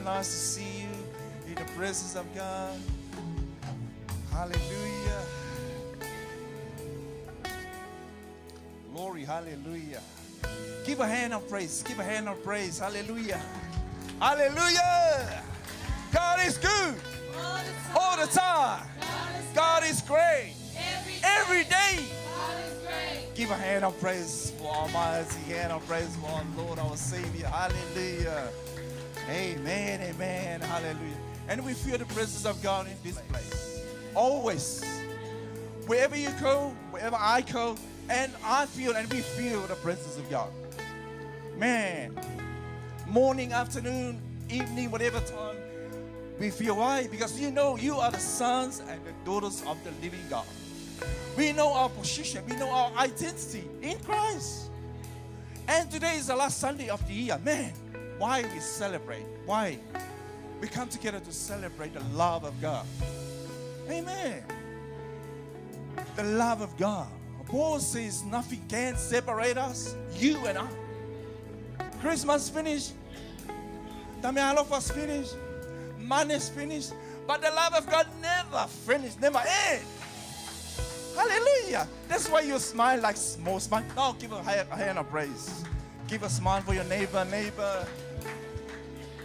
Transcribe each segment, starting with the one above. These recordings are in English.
nice to see you in the presence of God. Hallelujah. Glory, hallelujah. Give a hand of praise. Give a hand of praise. Hallelujah. Hallelujah. God is good all the time. God is great every day. Give a hand of praise for Almighty, hand of praise for our Lord, our Savior. Hallelujah. Amen, amen, hallelujah. And we feel the presence of God in this place. Always. Wherever you go, wherever I go, and I feel and we feel the presence of God. Man, morning, afternoon, evening, whatever time, we feel why? Because you know you are the sons and the daughters of the living God. We know our position. We know our identity in Christ. And today is the last Sunday of the year. Man, why we celebrate? Why? We come together to celebrate the love of God. Amen. The love of God. Paul says nothing can separate us, you and I. Christmas finished. The meal was finished. Man is finished. But the love of God never finished, never ends. Hallelujah. That's why you smile like small smile. Now give a hand of praise. Give a smile for your neighbor.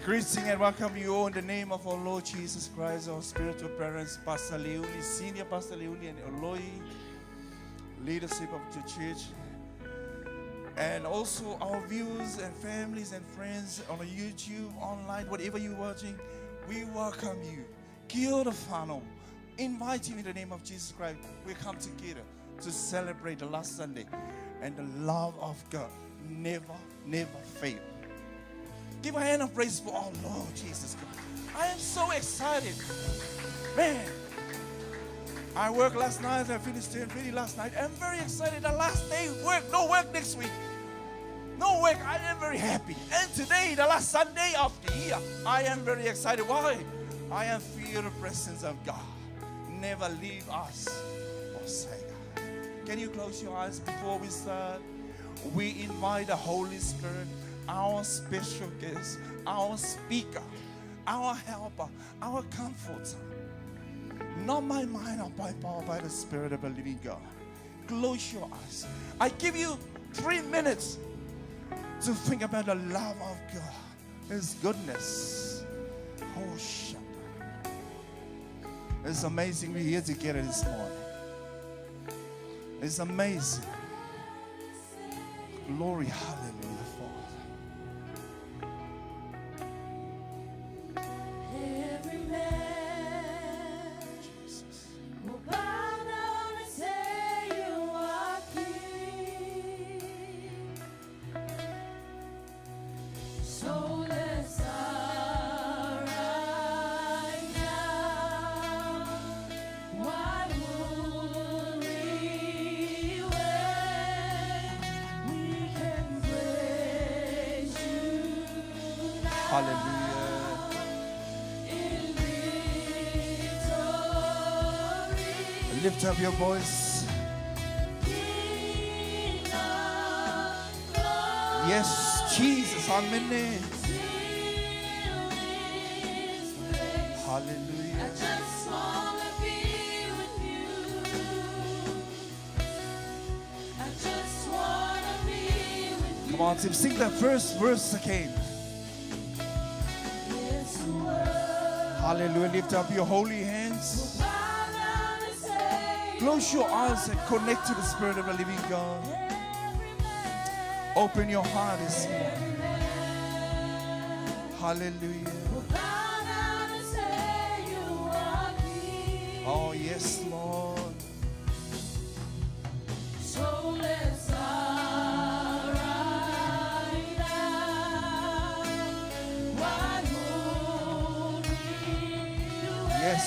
Greeting and welcome you all in the name of our Lord Jesus Christ, our spiritual parents, Pastor Leonie, Senior Pastor Leonie and Eloy, leadership of the church, and also our viewers and families and friends on YouTube, online, whatever you're watching, we welcome you. Kia ora whanau. Invite you in the name of Jesus Christ. We come together to celebrate the last Sunday, and the love of God never fails. Give a hand of praise for our Lord Jesus Christ. I am so excited. Man, I worked last night. I finished 10:30 last night. I'm very excited. The last day work. No work next week. No work. I am very happy. And today, the last Sunday of the year, I am very excited. Why? I am feel the presence of God. Never leave us or forsake us. Can you close your eyes before we start? We invite the Holy Spirit, our special guest, our speaker, our helper, our comforter. Not by mind or by power, by the Spirit of the living God. Close your eyes. I give you 3 minutes to think about the love of God, His goodness. Oh, shut up. It's amazing we're here together this morning. It's amazing. Glory, hallelujah, Father. Every man Jesus. will bow down and say you are King. So let's start right now. Why would we wait? We can praise you now. Hallelujah. In victory, Lift up your voice. King of glory, Yes, Jesus, amen. fill this place. I Hallelujah. just wanna be with you. I just wanna be with you. Come on, Tim, sing that first verse again. Yes, the world Hallelujah. Lift up your holy hands. bow down and say Close your eyes and connect to the Spirit of the living God. every man. Open your heart this morning. Hallelujah. Bow down and say you are King. Oh, yes, Lord. So let's start right now. Why would we wait? Yes.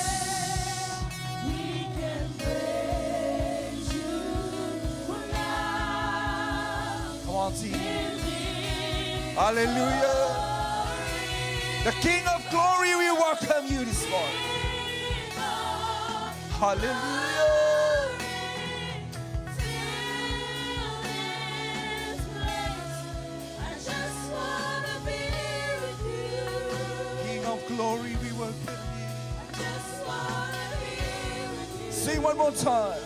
We can praise you now. Come on, team. In victory, Hallelujah. The King of glory, we welcome you this morning. Hallelujah. fill this place. I just wanna be with you. King of of glory, we welcome you. I just wanna be with you. Sing one more time.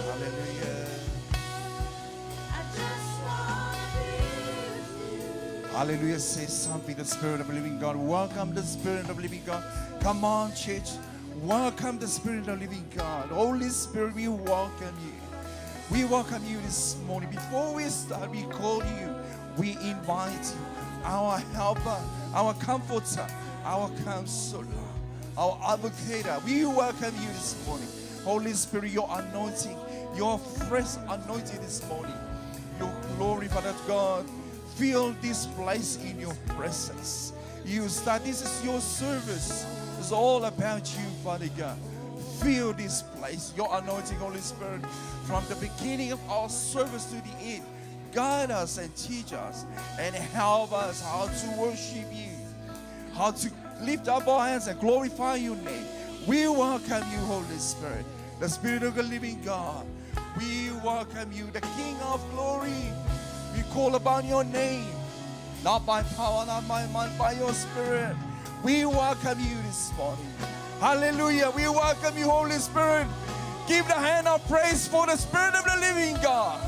Hallelujah. Hallelujah. Say something, the Spirit of the living God. Welcome the Spirit of the living God. Come on, church. Welcome the Spirit of the living God. Holy Spirit, we welcome you. We welcome you this morning. Before we start, we call you. We invite you. Our helper, our comforter, our counselor, our advocate. We welcome you this morning. Holy Spirit, your anointing, your fresh anointing this morning. Your glory, Father God. Fill this place in your presence. You start, this is your service. It's all about you, Father God. Fill this place, your anointing, Holy Spirit, from the beginning of our service to the end. Guide us and teach us and help us how to worship you, how to lift up our hands and glorify your name. We welcome you, Holy Spirit, the Spirit of the living God. We welcome you, the King of glory. We call upon your name, not by power, not by might, by your Spirit. We welcome you this morning. Hallelujah. We welcome you, Holy Spirit. Give the hand of praise for the Spirit of the living God.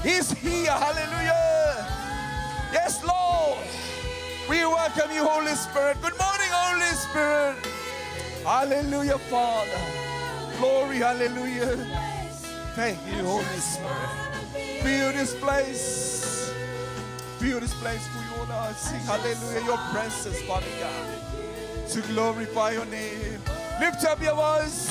He's here. Hallelujah. Yes, Lord. We welcome you, Holy Spirit. Good morning, Holy Spirit. Hallelujah, Father. Glory, hallelujah. Thank you, Holy Spirit. Fill this place. Fill this place for you, Lord. Sing hallelujah, your presence, Father God, to glorify your name. Lift up your voice.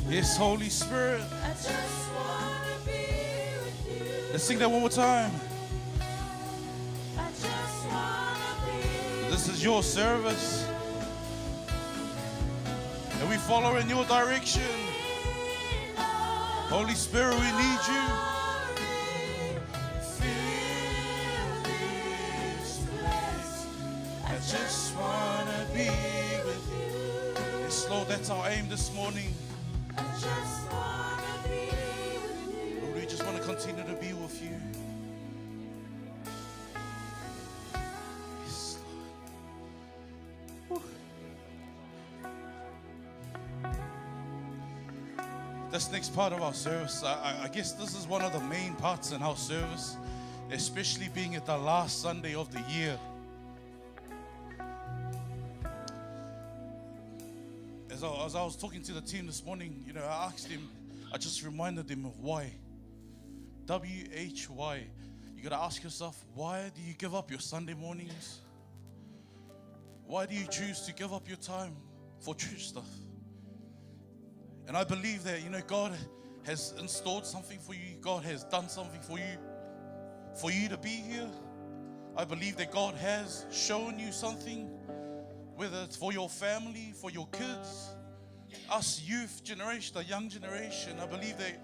Yes, Holy Spirit. I just wanna be with you. Let's sing that one more time. I just wanna be. This is your service. And we follow in your direction. Holy Spirit, we need you. I just wanna be with you. Yes, Lord, that's our aim this morning. I just wanna be with you. Lord, we just want to continue to be with you. Yes, Lord. This next part of our service, I guess this is one of the main parts in our service, especially being at the last Sunday of the year. As I was talking to the team this morning, I asked them, I just reminded them of why. WHY. You got to ask yourself, why do you give up your Sunday mornings? Why do you choose to give up your time for church stuff? And I believe that, God has installed something for you. God has done something for you to be here. I believe that God has shown you something, whether it's for your family, for your kids, us youth generation, the young generation. I believe that,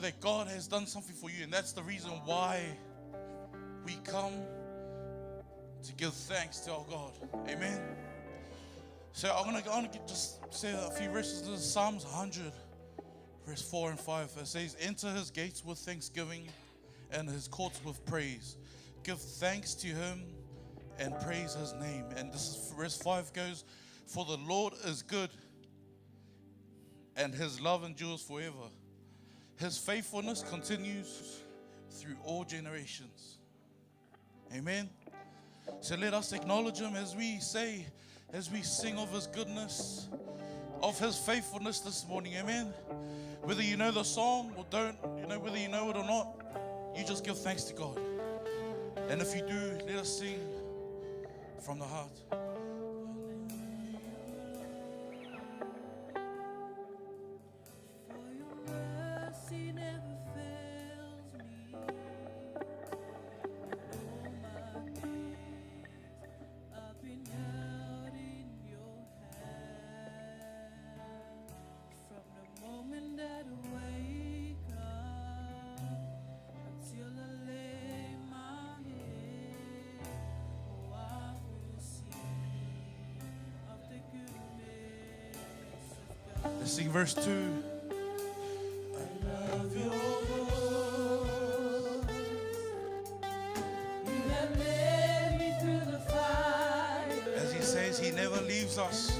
that God has done something for you, and that's the reason why we come to give thanks to our God. Amen. So I'm gonna just say a few verses. This is Psalms 100, verse 4 and 5. It says, "Enter his gates with thanksgiving and his courts with praise. Give thanks to him and praise his name." And this is verse 5 goes, "For the Lord is good, and his love endures forever. His faithfulness continues through all generations." Amen. So let us acknowledge him as we sing of his goodness, of his faithfulness this morning. Amen. Whether you know the song or don't, whether you know it or not, you just give thanks to God. And if you do, let us sing from the heart. For your mercy never fails me. All my days I've been held in your hand. From the moment that I wake up until I lay my head, oh, I will sing of the goodness of God. Let's sing verse 2. Love your voice. You have led me through the fire. As he says, he never leaves us,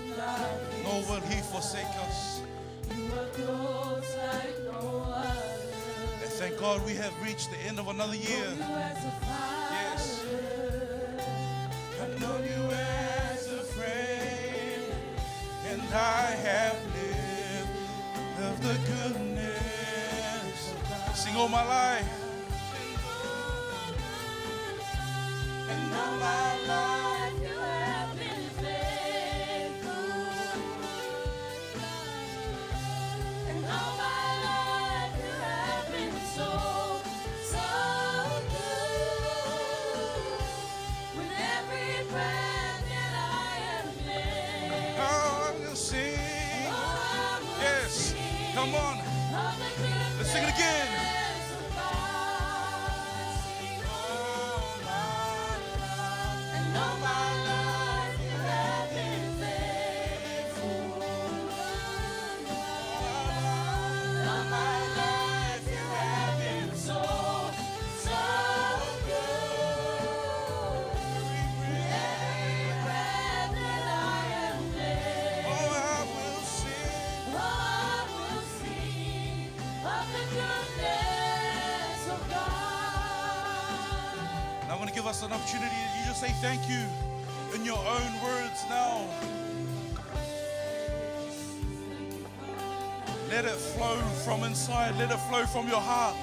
nor will he forsake us. You are close like no other. And thank God we have reached the end of another year. You as a Yes. father. I've known you as a friend, and I have lived of the goodness. Sing all my life. And all my life you have been faithful. And all my life you have been so, so good. With every breath that I am living, Oh, I will sing. oh, I will Yes. sing Come on. of the goodness Let's sing it again. of God. Sing and all my life you have been faithful. All my life you have been so, so good. Every breath that I am living, Oh, I will sing. oh, I will sing of the goodness of God. Now I'm going to give us an opportunity. You just say thank you in your own words now. Let it flow from inside. Let it flow from your heart.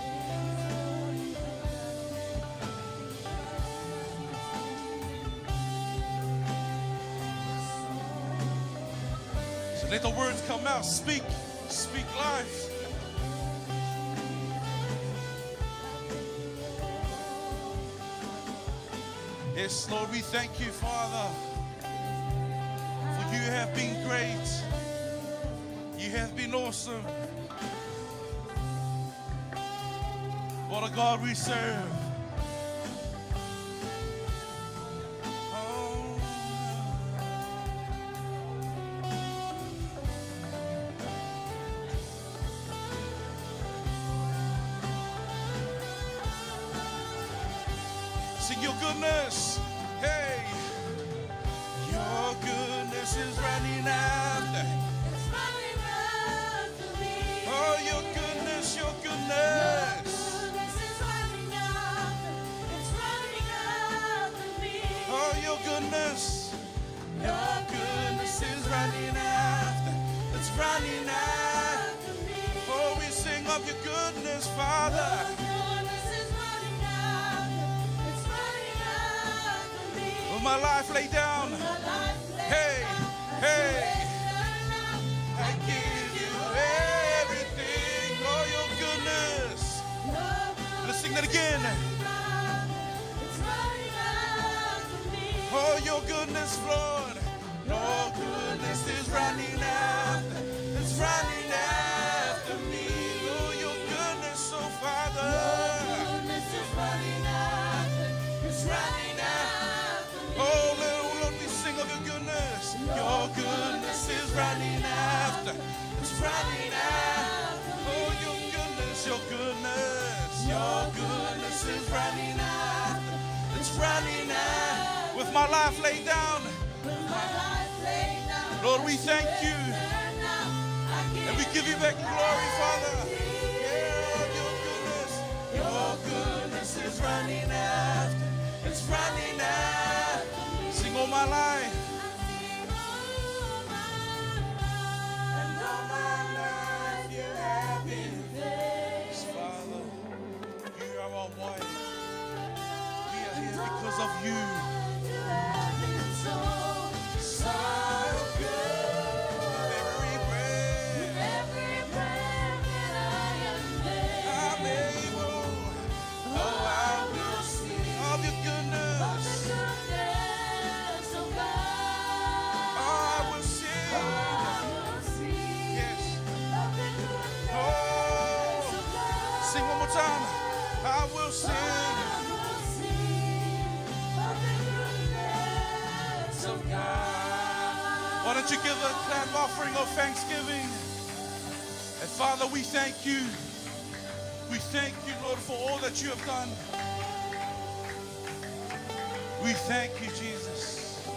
So let the words come out. Speak. Speak life. Yes, Lord, we thank you, Father, for you have been great. You have been awesome. What a God we serve. Oh. Sing your goodness. Hey. Your goodness is running after. It's running after me. Oh, your goodness, your goodness. Goodness is running after. It's running after me. Oh, your goodness. Your goodness is running after. It's running after. me. Oh, we sing of your goodness, Father. Goodness is running after. It's running after me. Will my life lay down? My life laid Hey, down. hey. I I give you everything. Oh, your goodness. Let's sing that again. It's running after me. Oh, your goodness, Lord. Your goodness is running after. It's running after me. Oh, your goodness, oh Father. Goodness is running after. It's running after me. Oh, Lord, we sing of your goodness. Your goodness is running after. It's running after. Oh, your goodness, your goodness. Your goodness is running after. It's running after. With my life laid down. With my life laid down. Lord, we thank you. And we give you back glory, Father. Yeah, your goodness is running after. It's running after. Sing all my life. And all my life you have been faithful. Father, you are our wife. We are here because of you. You have been presence of God. Why don't you give a clap offering of thanksgiving? And Father, we thank you. We thank you, Lord, for all that you have done. We thank you, Jesus.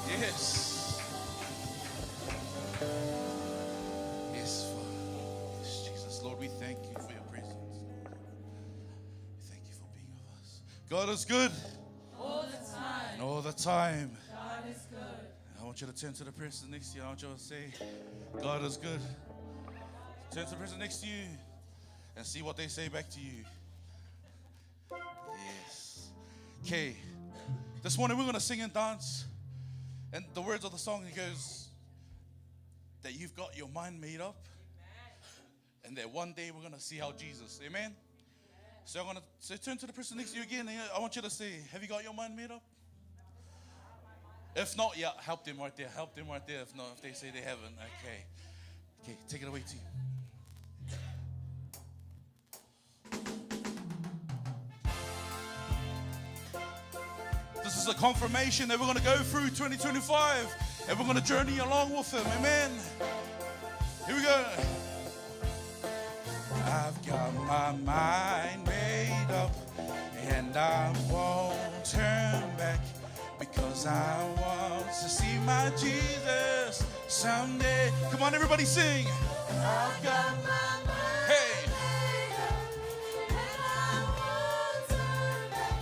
Yes. Yes, Father. Yes, Jesus. Lord, we thank you for your presence. We thank you for being with us. God is good. All the time. And all the time. God is good. I want you to turn to the person next to you. I want you to say, God is good. Turn to the person next to you and see what they say back to you. Yes. Okay. This morning we're going to sing and dance. And the words of the song, it goes that you've got your mind made up. And that one day we're going to see how Jesus. Amen? So I'm going to say, turn to the person next to you again. And I want you to say, have you got your mind made up? If not, yeah, help them right there. Help them right there. If not, if they say they haven't, okay. Okay, take it away, team. This is a confirmation that we're going to go through 2025 and we're going to journey along with Him. Amen. Here we go. I've got my mind made up and I won't turn back because I want to see my Jesus someday. Come on, everybody sing. I've got my mind made up and I won't turn back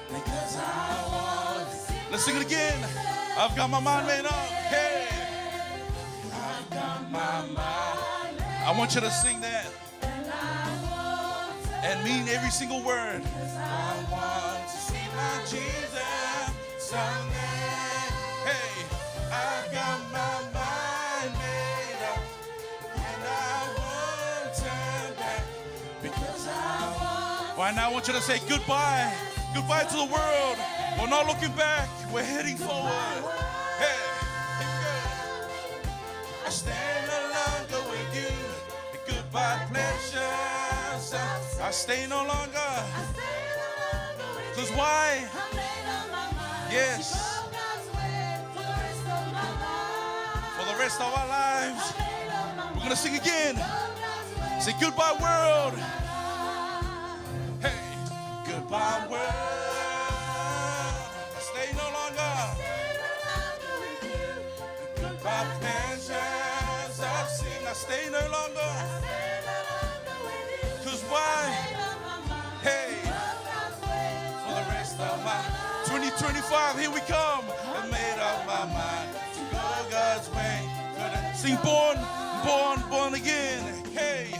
because I want to see. Let's sing it again. I've got my mind made up. Hey. I've got my mind. I want you to sing that and mean every single word. I want to see my Jesus someday. Hey, I've got my mind made up and I won't turn back because I want. Right now I want you to say goodbye. Goodbye to the world. We're not looking back. We're heading forward. Hey, here we go. I stand no longer with you. Goodbye pleasures. I stay no longer. Because why? Yes. For the rest of our lives. We're going to sing again. Say goodbye world. Hey. Goodbye world. I stay no longer. Goodbye pleasures I've seen. I stay no longer. Because why? Hey. For the rest of my 2025, here we come. I made up my mind to go God's way. Sing born, born, born again. Hey.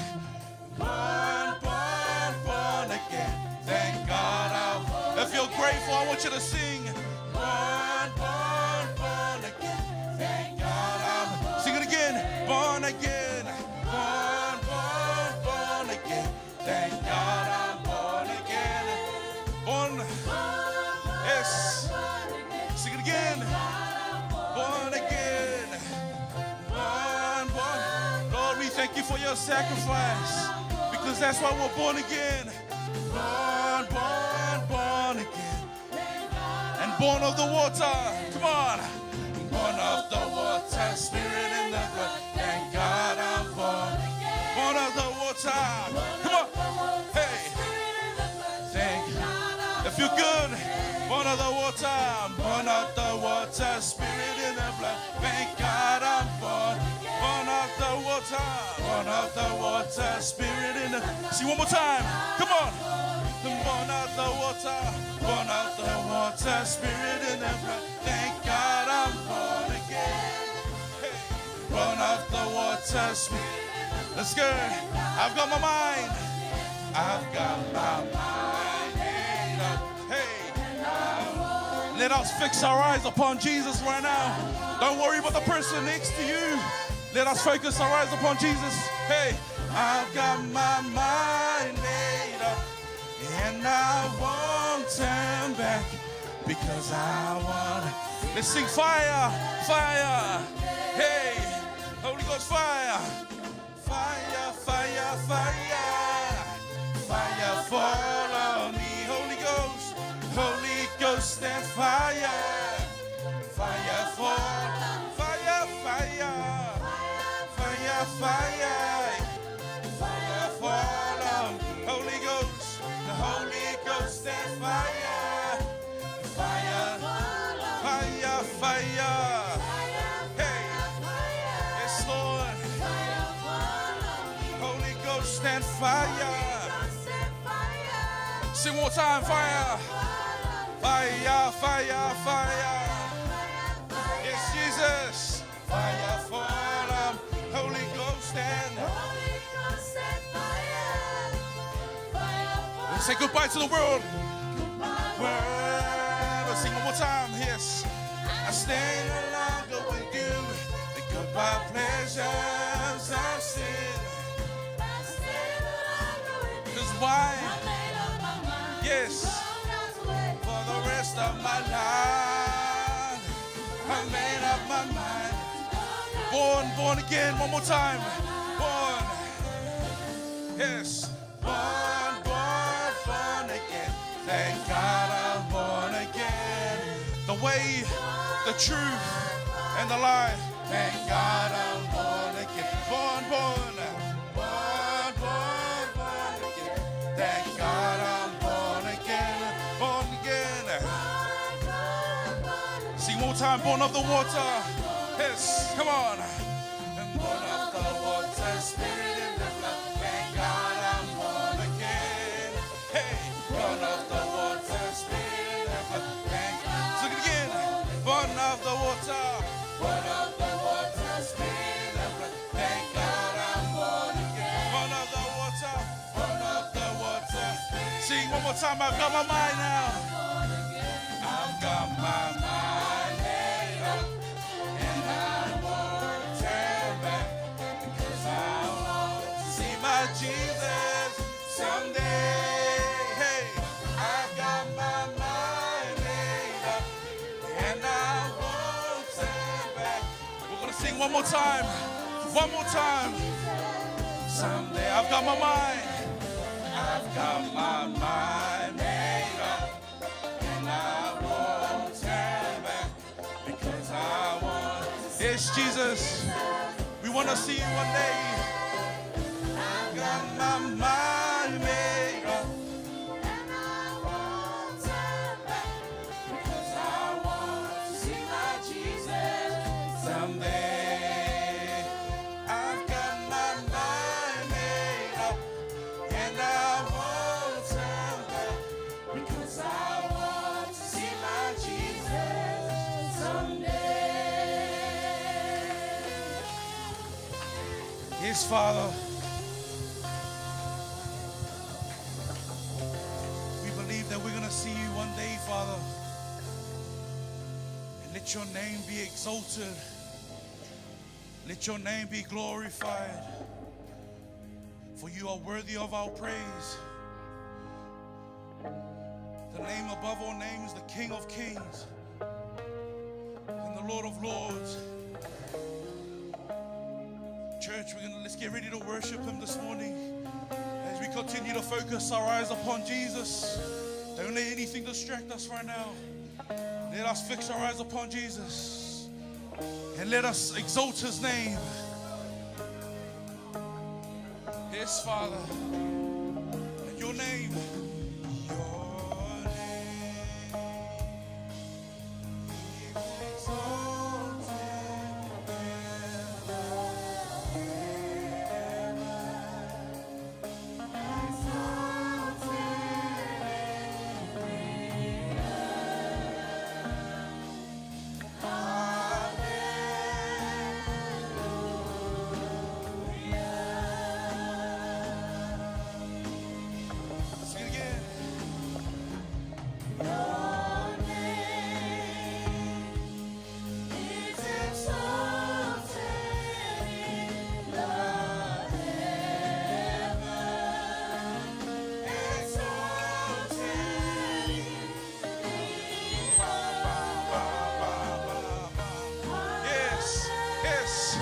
Born, born, born again. Thank God I'm. If you're grateful, I want you to sing. Born, born, born again. Thank God I'm. Sing it again. Born again. Born, born, born again. Thank God I'm born again. Born. Yes. Sing it again. Born again. Born, born. Lord, we thank you for your sacrifice. Because that's why we're born again. Born, born, born again. And born of the water. Come on. Born of the water, spirit in the blood. Thank God I'm born. Born of the water. Come on. Hey. Thank you. If you're good. Born of the water. Born of the water, spirit in the blood. Thank God I'm born. Born of the water. Born of the water, spirit in the. See one more time. Come on. Born of the water. Born of the water, spirit in the blood. Thank God I'm born again. Hey. Born of the water, spirit. Let's go. I've got my mind. I've got my mind made up. Hey. Let us fix our eyes upon Jesus right now. Don't worry about the person next to you. Let us focus our eyes upon Jesus. Hey, I've got my mind made up and I won't turn back because I want. Let's sing fire, fire. Hey, Holy Ghost fire. Fire, fire, fire. Fire fall on me, Holy Ghost. Holy Ghost and fire. fire. Hey, yes, Lord. Holy Ghost and fire. Sing one more time, fire. Fire, fire, fire. Yes, Jesus. Fire fall. Holy Ghost and let's say goodbye to the world. Let's sing one more time. Yes. I stay no longer with you. The goodbye pleasures of sin. Cause why? Yes. For the rest of my life, I made up my mind. Born again. One more time. Born. Yes. Born again. Thank God I'm born again. The way, the truth, and the life. Thank God I'm born again. Born again. Thank God I'm born again. Born again. Sing one more time. Born of the water. Yes, come on. And born of the water, spirit in the blood. Thank God I'm born again. Hey, born of the water, spirit in the blood. Thank God. Sing it again. Born of the water. Born of the water, spirit in the blood. Thank God I'm born again. Born of the water. Born of the water. Sing one more time. I've got my mind now. I've got my mind made up. And I won't turn back. Because I want to see my Jesus someday. Hey, I've got my mind made up. And I won't turn back. We're going to sing one more time. One more time. Someday I've got my mind. I've got my mind made up. And I won't turn back. Because I want. Yes, Jesus. We want to see you one day. I've got my mind made up. And I won't turn back. Because I want to see my Jesus someday. I've got my mind made up. And I won't turn back. Because I want to see my Jesus someday. Yes, Father. We believe that we're going to see you one day, Father. And let your name be exalted. Let your name be glorified. For you are worthy of our praise. The name above all names, the King of Kings and the Lord of Lords. Church, let's get ready to worship him this morning. As we continue to focus our eyes upon Jesus. Don't let anything distract us right now. Let us fix our eyes upon Jesus. And let us exalt his name. Yes, Father. And your name. Your name is exalted Sing it again. Yes, yes.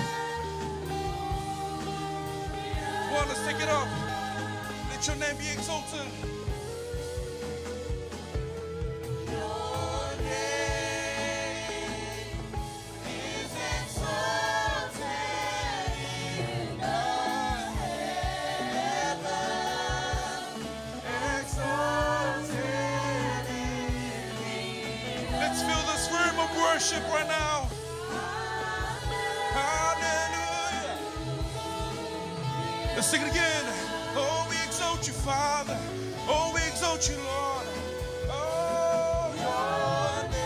Come on, let's take it up. Let your name be exalted. Your name is exalted in the heaven, exalted in the earth. Let's fill this room of worship right now. Hallelujah. Let's sing it again. Oh, we exalt you, Father. Oh, we exalt you, Lord. Oh, your name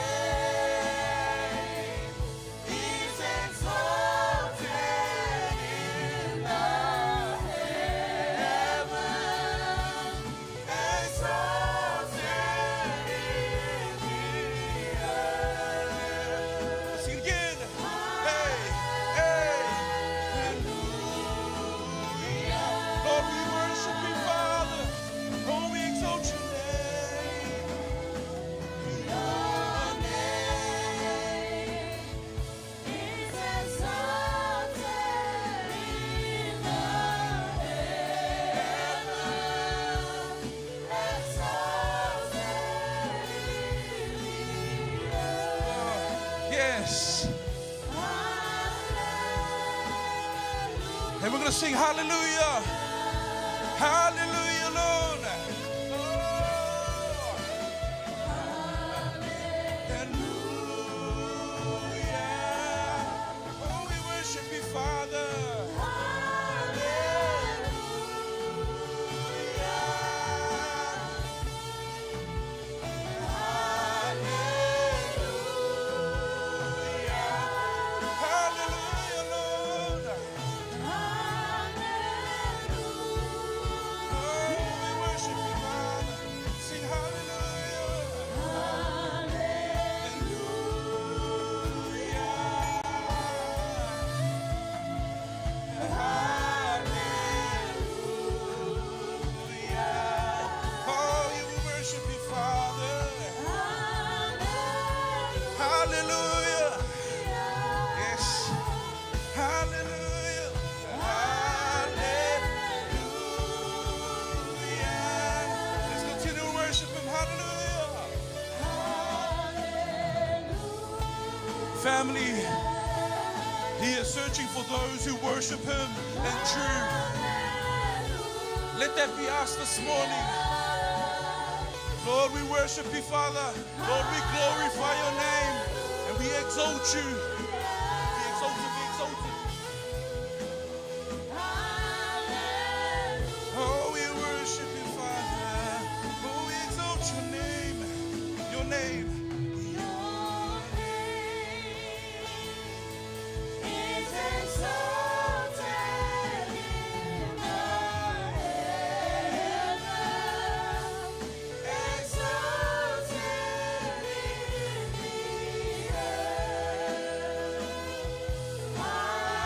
is exalted in the heavens, exalted in the earth. Let's sing it again. Hey, hey, hallelujah. Lord, we worship you, Father. Oh, we exalt your name. Your name is exalted in the heavens, exalted in the earth. Yes. And we're going to sing hallelujah. Hallelujah, Lord. Oh. Hallelujah. Oh, we worship you, Father. Hallelujah, Lord. Oh, we worship you, Father. Sing hallelujah. Oh, you will worship you, Father. Hallelujah. Yes. Hallelujah. Hallelujah. Let's continue to worship him. Hallelujah. Family, he is searching for those who worship him in truth. Let that be us this morning. Lord, we worship you, Father. Lord, we glorify your name and we exalt you. Be exalted, be exalted. Oh, we worship you, Father. Oh, we exalt your name. Your name. Is exalted in the heavens, exalted in the earth. Hallelujah.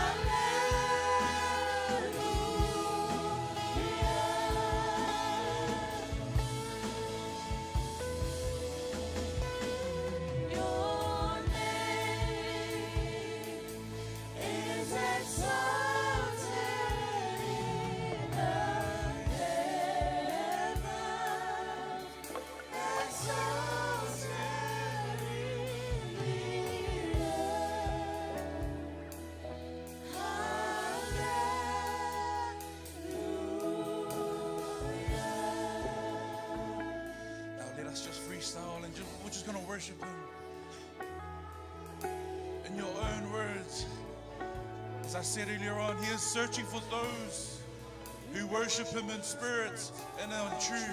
Your name is exalted in the heavens, exalted in the earth. Now let us just freestyle and we're just going to worship him in your own words. As I said earlier on, he is searching for those who worship him in spirit and in truth.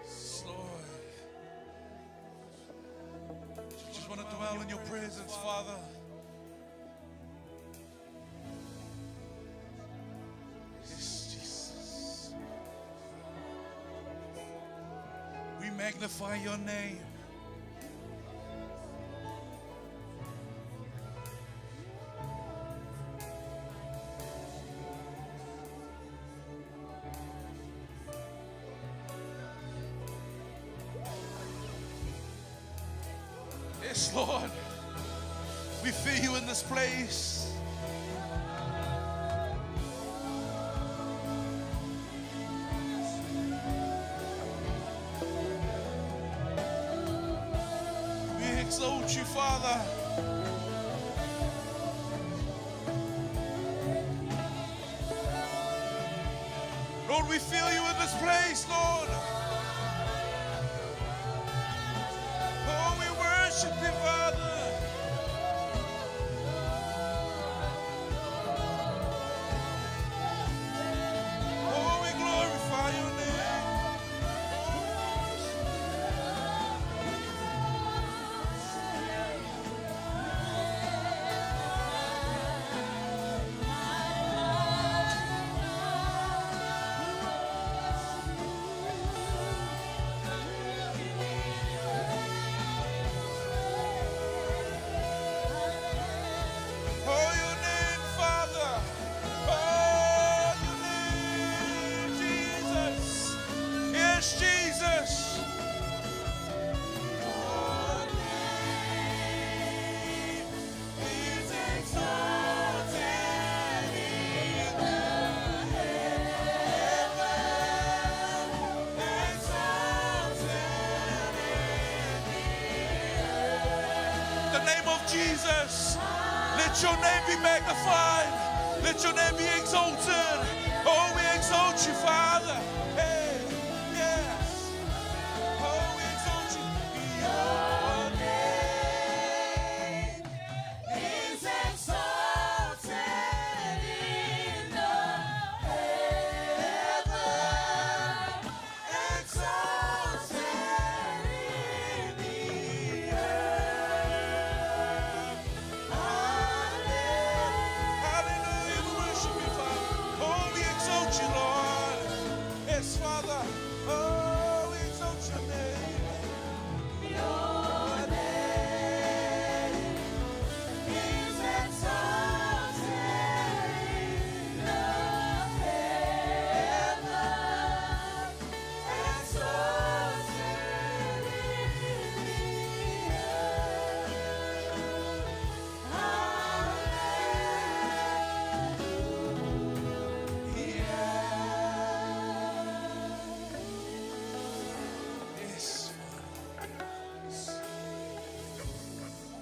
Yes, Lord. Just want to dwell in your presence, Father. Yes, Jesus. We magnify your name. Yes, Lord. We feel you in this place. We exalt you, Father. Lord, We feel you in this place, Lord. Oh, we worship you, Father. Oh, we glorify your name. Oh, your name, Father. Oh, your name, Jesus. Yes, Jesus. Your name is exalted in the heavens, exalted in the name of Jesus. Let your name be magnified. Let your name be exalted. Oh, we exalt you, Father. Hey, yes. Oh, we exalt you. Your name Is exalted in the heavens, exalted in the earth. Hallelujah. We worship you, Father. Oh, we exalt you, Lord. Yes, Father. Oh, we exalt your name. Your name is exalted in the heavens, exalted in the Yes, Father.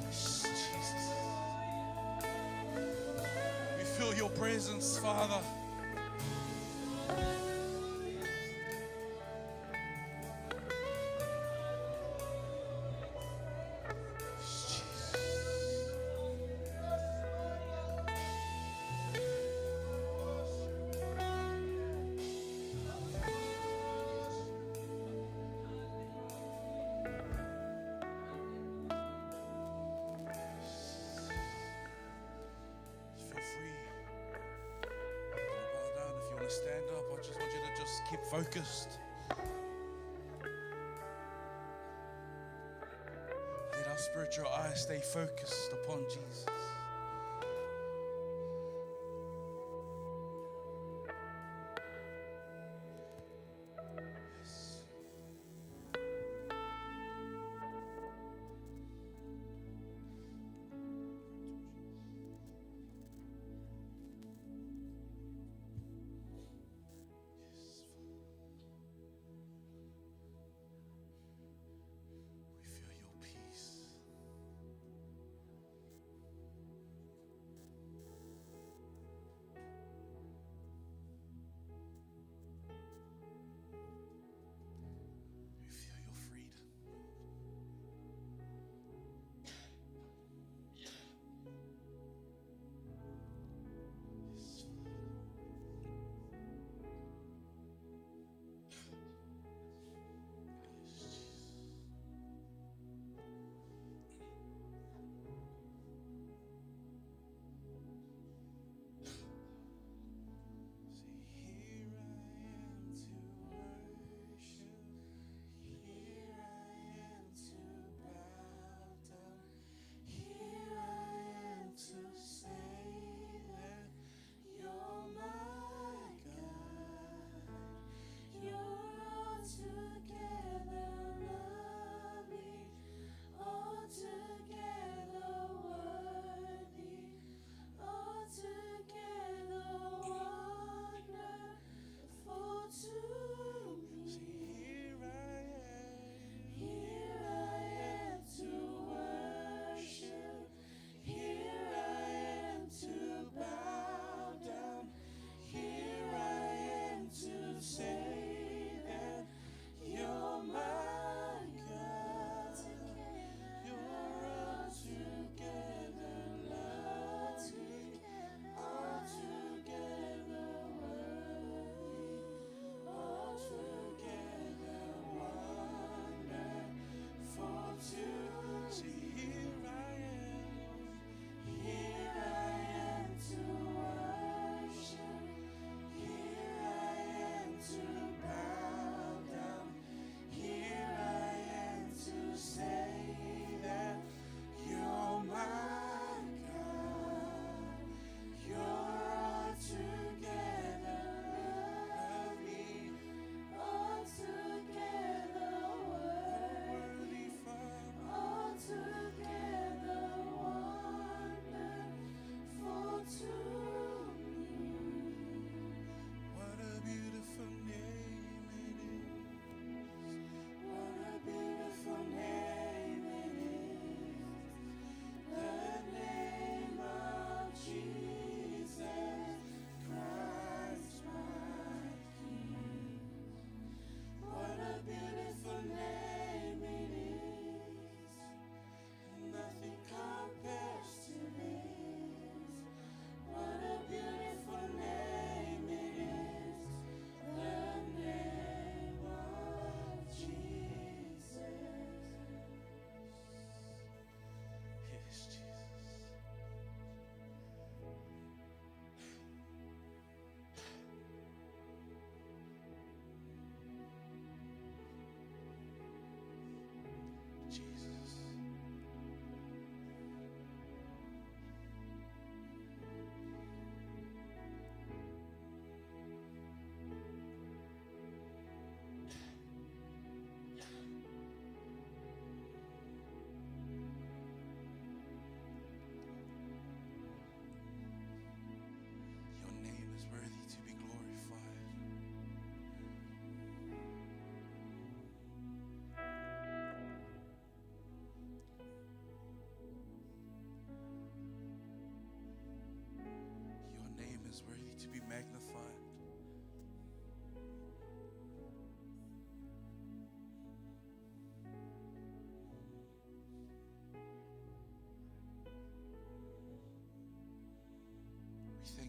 Yes, Jesus. We feel your presence, Father. Yes, Jesus. Feel free. Bow down if you want to stand up. I just want you to just keep focused. Let our spiritual eyes stay focused upon Jesus. Yes. Yes, we feel your peace.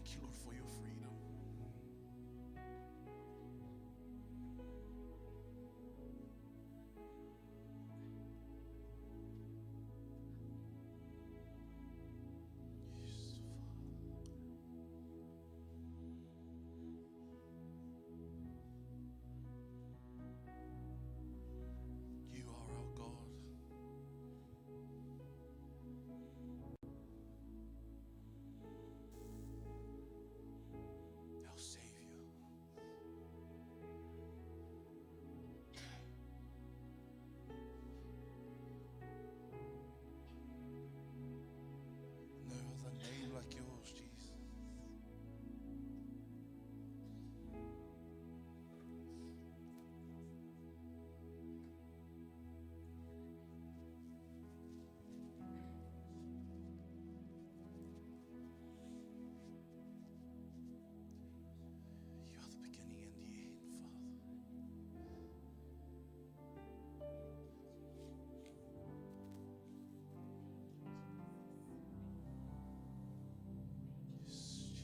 Thank you, Lord, for your freedom. Yes, Father. You are our God. Our Savior. No other name like yours, Jesus. You are the beginning and the end, Father. Yes, Jesus.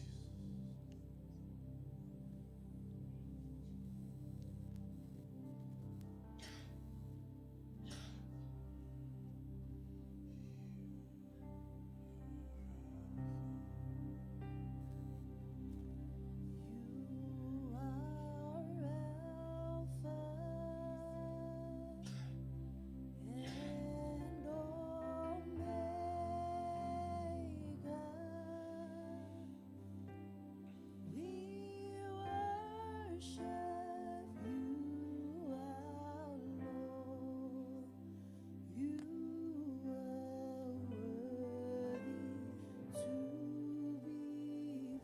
You are Alpha and Omega. We worship you, our Lord. You are worthy to be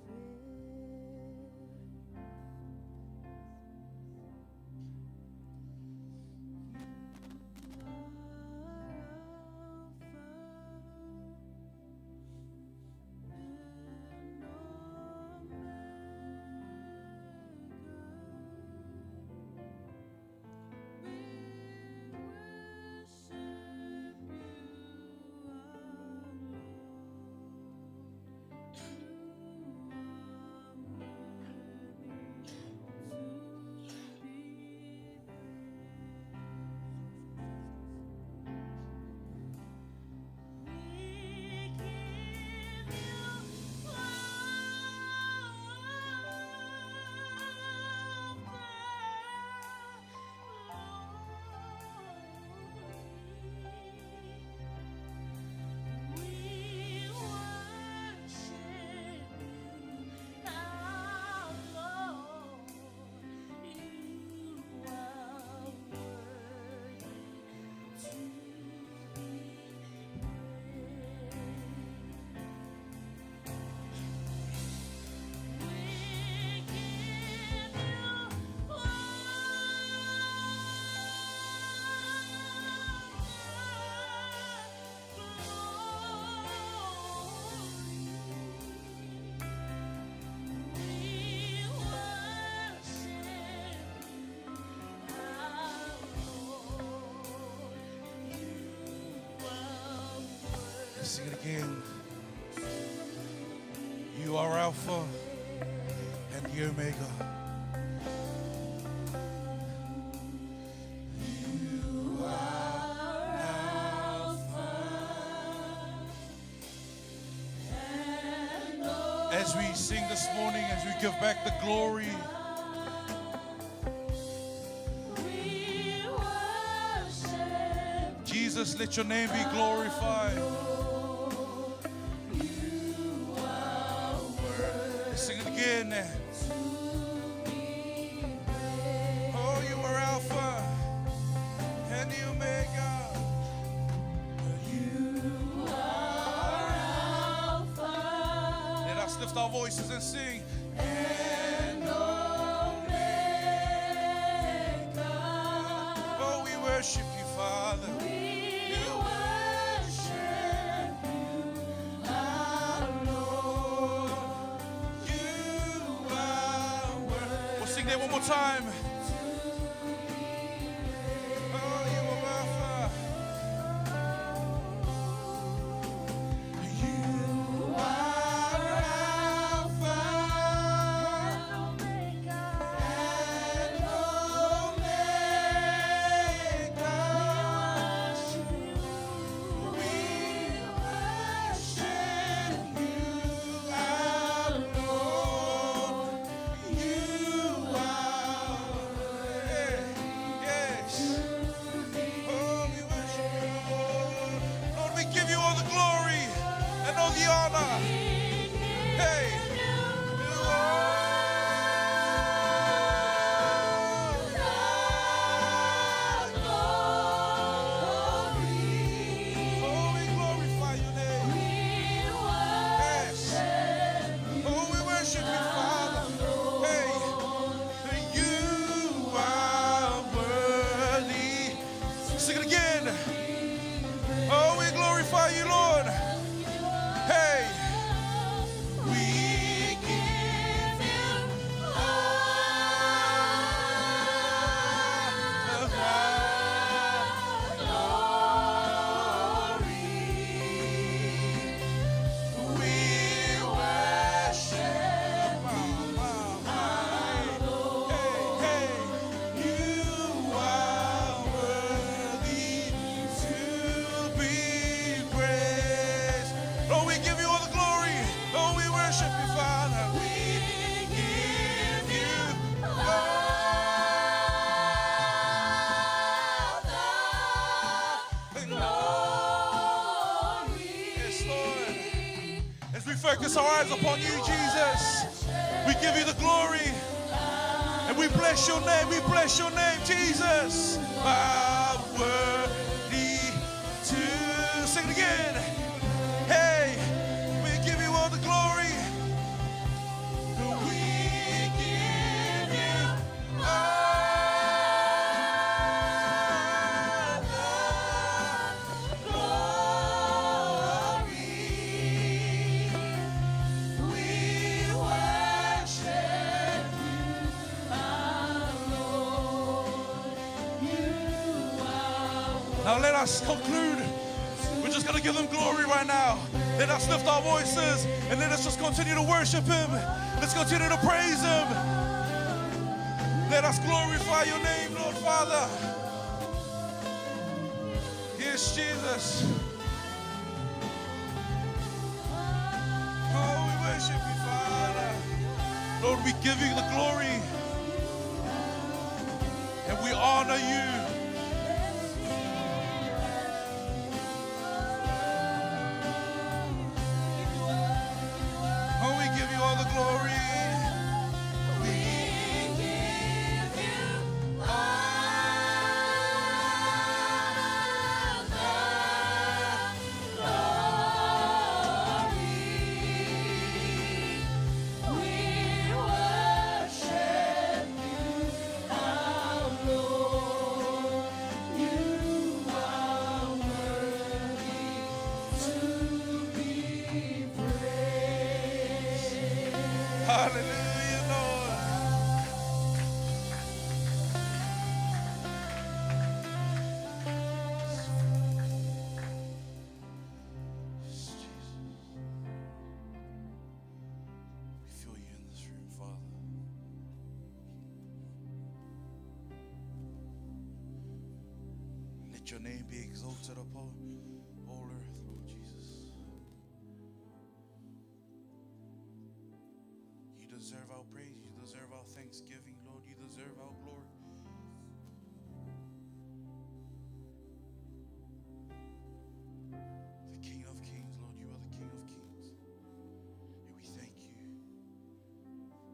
Sing it again. You are Alpha and the Omega. As we sing this morning, as we give back the glory, We worship Jesus, let your name be glorified. Sing it again. Oh, you are Alpha and the Omega. Let us lift our voices and sing. Oh, we worship you, Father. We'll sing that one more time. Oh, you are Alpha. You are Alpha the honor. Hey. Oh, we glorify your name. Yes. Oh, we worship you, Father. Hey, you are worthy. Sing it again. Oh, we glorify you, Lord. Hey, we give you all the glory. We worship Hey, you are worthy to be praised. Lord, we give you all the glory. Lord, we worship you, Father. We give you all the glory. Yes, Lord. As we focus our eyes upon you, Jesus, we give you the glory. And we bless your name. We bless your name, Jesus. Worthy to sing it again. Hey, we give you all the glory. We give you all the glory. We worship Now let us conclude. We're just going to give him glory right now. Let us lift our voices and let us just continue to worship him. Let's continue to praise him. Let us glorify your name, Lord Father. Yes, Jesus. Oh, we worship you, Father. Lord, we give you the glory. And we honor you. Oh, we give you all the glory. We give you Hallelujah, Lord. Jesus. We feel you in this room, Father. Let your name be exalted upon all earth, Lord Jesus. You deserve our praise. You deserve our thanksgiving, Lord. You deserve our glory. The King of Kings, Lord. You are the King of Kings. And we thank you.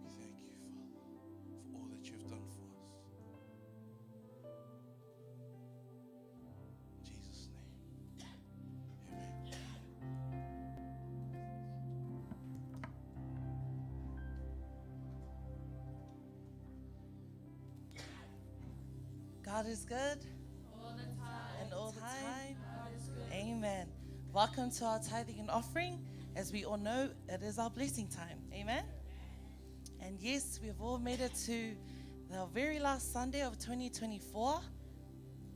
We thank you, Father, for all that you've done for us. In Jesus' name. Amen. God is good. All the time. And all the time. God is good. Amen. Welcome to our tithing and offering. As we all know, it is our blessing time. Amen. And yes, we've all made it to the very last Sunday of 2024.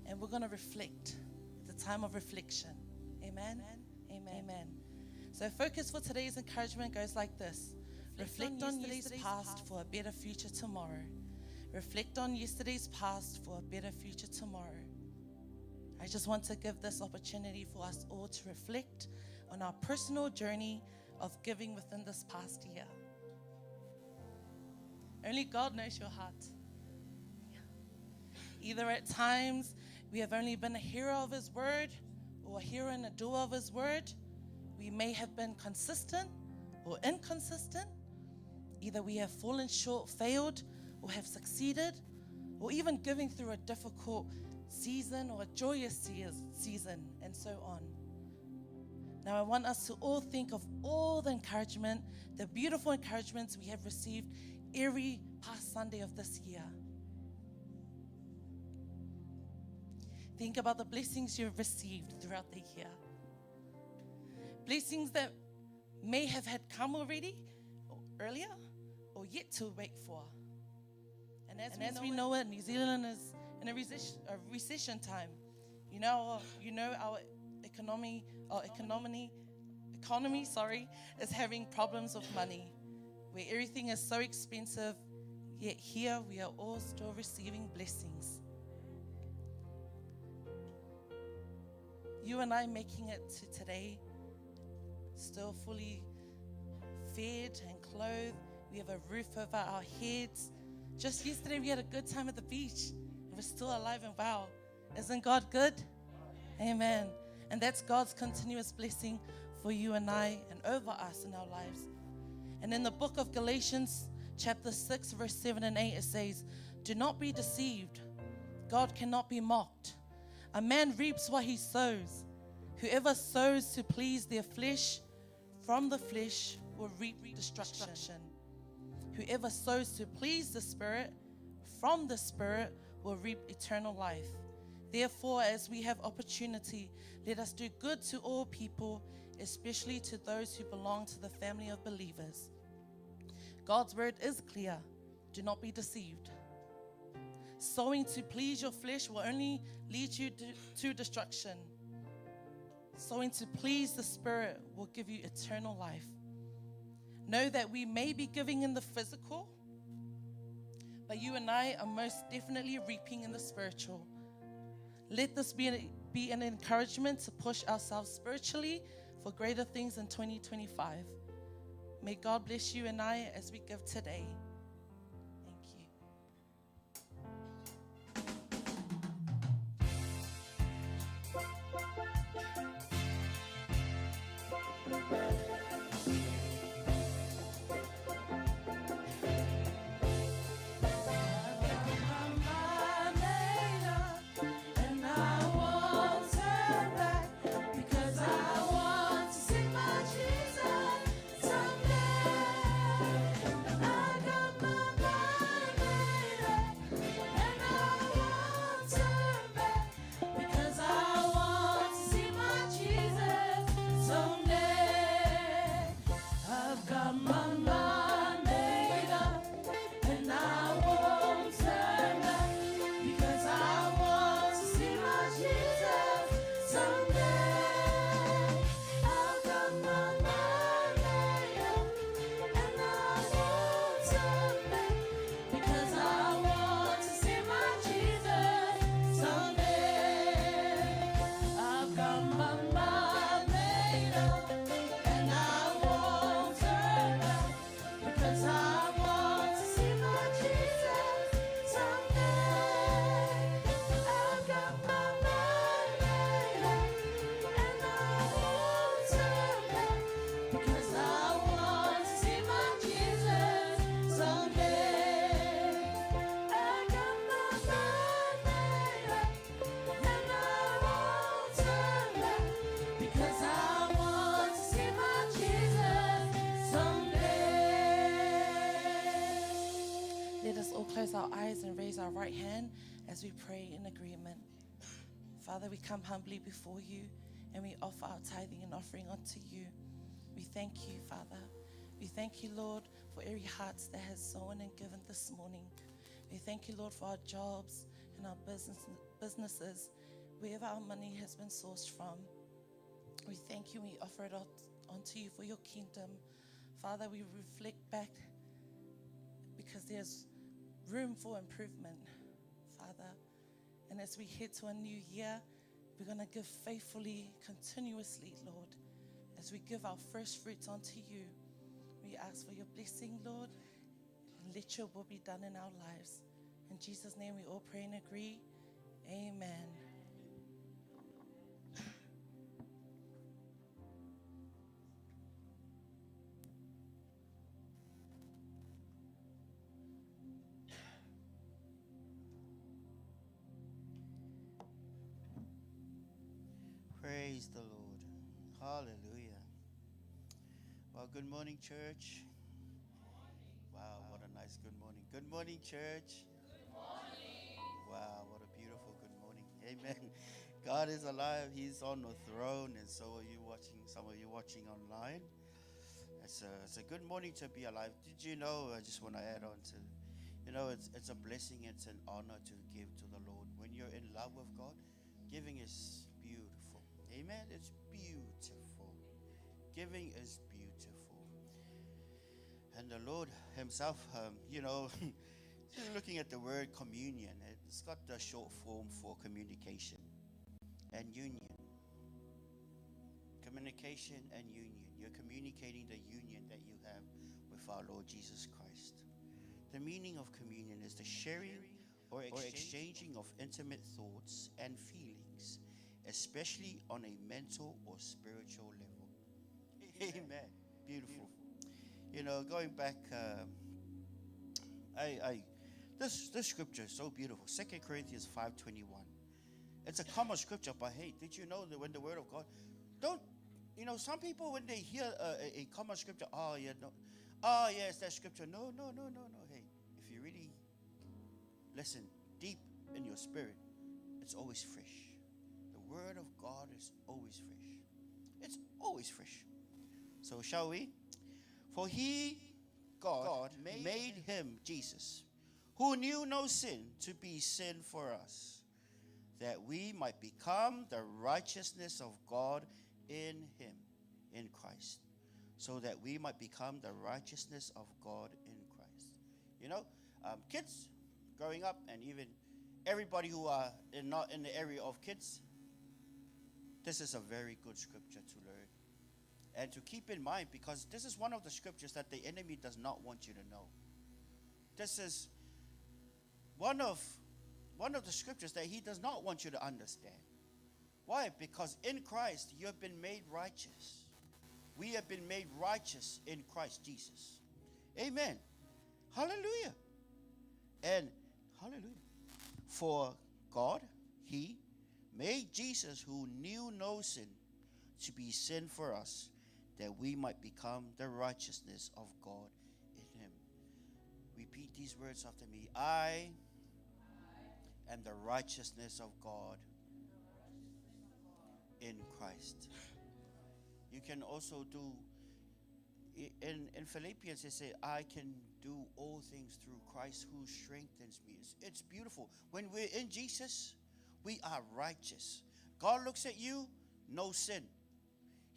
And we're going to reflect. It's a time of reflection. Amen. Amen. Amen. So focus for today's encouragement goes like this. Reflect on yesterday's past for a better future tomorrow. Reflect on yesterday's past for a better future tomorrow. I just want to give this opportunity for us all to reflect on our personal journey of giving within this past year. Only God knows your heart. Either at times we have only been a hearer of His word or a hearer and a doer of His word. we may have been consistent or inconsistent. Either we have fallen short, failed, or have succeeded, or even going through a difficult season or a joyous season, and so on. Now, I want us to all think of all the encouragement, the beautiful encouragements we have received every past Sunday of this year. Think about the blessings you've received throughout the year. Blessings that may have had come already, or earlier, or yet to wait for. And as we know it, New Zealand is in a recession time. You know our economy is having problems with money, where everything is so expensive, yet here we are all still receiving blessings. You and I making it to today, still fully fed and clothed. We have a roof over our heads. Just yesterday we had a good time at the beach. We're still alive and well. Isn't God good? Amen. And that's God's continuous blessing for you and I and over us in our lives. And in the book of Galatians, chapter 6, verse 7 and 8, it says, "Do not be deceived. God cannot be mocked. A man reaps what he sows. Whoever sows to please their flesh, from the flesh will reap destruction. Whoever sows to please the Spirit, from the Spirit will reap eternal life. Therefore, as we have opportunity, let us do good to all people, especially to those who belong to the family of believers." God's word is clear. Do not be deceived. Sowing to please your flesh will only lead you to destruction. Sowing to please the Spirit will give you eternal life. Know that we may be giving in the physical, but you and I are most definitely reaping in the spiritual. Let this be an encouragement to push ourselves spiritually for greater things in 2025. May God bless you and I as we give today. Thank you. And I won't turn back, because I want to see my Jesus someday. I got my mind made up, and I won't turn back, because I want to see my Jesus someday. I've got my mind made up, and I won't turn back, because I want to see my Jesus someday. I've got my mind made up, and I won't turn back, because I want to see my Jesus someday. I've got my mind made up, and I won't turn back, because I want to see my Jesus someday. I've got my mind made up, and I won't turn back, because I want to see my Jesus someday. I've got my mind made up, and I won't turn back, because I want to see my Jesus someday. Let us all close our eyes and raise our right hand as we pray in agreement. Father, we come humbly before you and we offer our tithing and offering unto you. We thank you, Father. We thank you, Lord, for every heart that has sown and given this morning. We thank you, Lord, for our jobs and our businesses, wherever our money has been sourced from. We thank you and we offer it unto you for your kingdom. Father, we reflect back because there's room for improvement, Father. And as we head to a new year, we're going to give faithfully, continuously, Lord. As we give our first fruits unto you, we ask for your blessing, Lord, and let your will be done in our lives. In Jesus' name we all pray and agree. Amen. Praise the Lord. Hallelujah. Well, good morning, church. Wow, what a nice good morning. Good morning, church. Good morning. Wow, what a beautiful good morning. Amen. God is alive. He's on the throne, and so are you watching. Some of you watching online. It's a good morning to be alive. Did you know? I just want to add on to, it's a blessing. It's an honor to give to the Lord. When you're in love with God, giving is beautiful. Amen. It's beautiful. Giving is beautiful. And the Lord Himself, just looking at the word communion, it's got the short form for communication and union. Communication and union. You're communicating the union that you have with our Lord Jesus Christ. The meaning of communion is the sharing or exchanging of intimate thoughts and feelings, especially on a mental or spiritual level. Amen. Beautiful. Going back, this scripture is so beautiful. 2 Corinthians 5:21. It's a common scripture, but hey, did you know that when the Word of God, some people when they hear a common scripture, it's that scripture. No. Hey, if you really listen deep in your spirit, it's always fresh. The Word of God is always fresh. It's always fresh. So shall we? For God, made him, Jesus, who knew no sin, to be sin for us, that we might become the righteousness of God in him, in Christ. So that we might become the righteousness of God in Christ. Kids growing up, and even everybody who are not in the area of kids, this is a very good scripture to learn. And to keep in mind, because this is one of the scriptures that the enemy does not want you to know. This is one of the scriptures that he does not want you to understand. Why? Because in Christ you have been made righteous. We have been made righteous in Christ Jesus. Amen. Hallelujah. And hallelujah. For God, he made Jesus, who knew no sin, to be sin for us, that we might become the righteousness of God in him. Repeat these words after me. I am the righteousness of God in Christ. You can also do, in Philippians it says, I can do all things through Christ who strengthens me. It's beautiful. When we're in Jesus, we are righteous. God looks at you, no sin.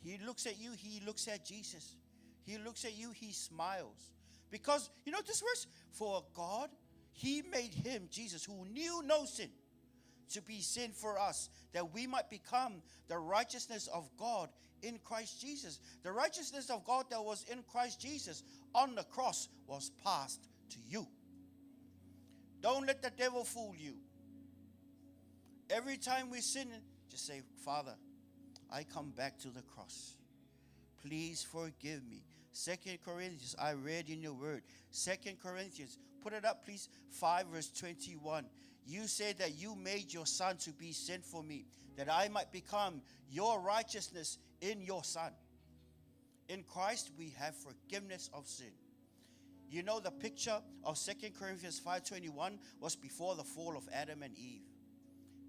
He looks at you, he looks at Jesus. He looks at you, he smiles. Because, this verse, for God, he made him, Jesus, who knew no sin, to be sin for us, that we might become the righteousness of God in Christ Jesus. The righteousness of God that was in Christ Jesus on the cross was passed to you. Don't let the devil fool you. Every time we sin, just say, Father, I come back to the cross. Please forgive me. 2 Corinthians, I read in your word. 2 Corinthians, put it up please, 5 verse 21. You said that you made your son to be sin for me, that I might become your righteousness in your son. In Christ we have forgiveness of sin. The picture of 2 Corinthians 5:21 was before the fall of Adam and Eve.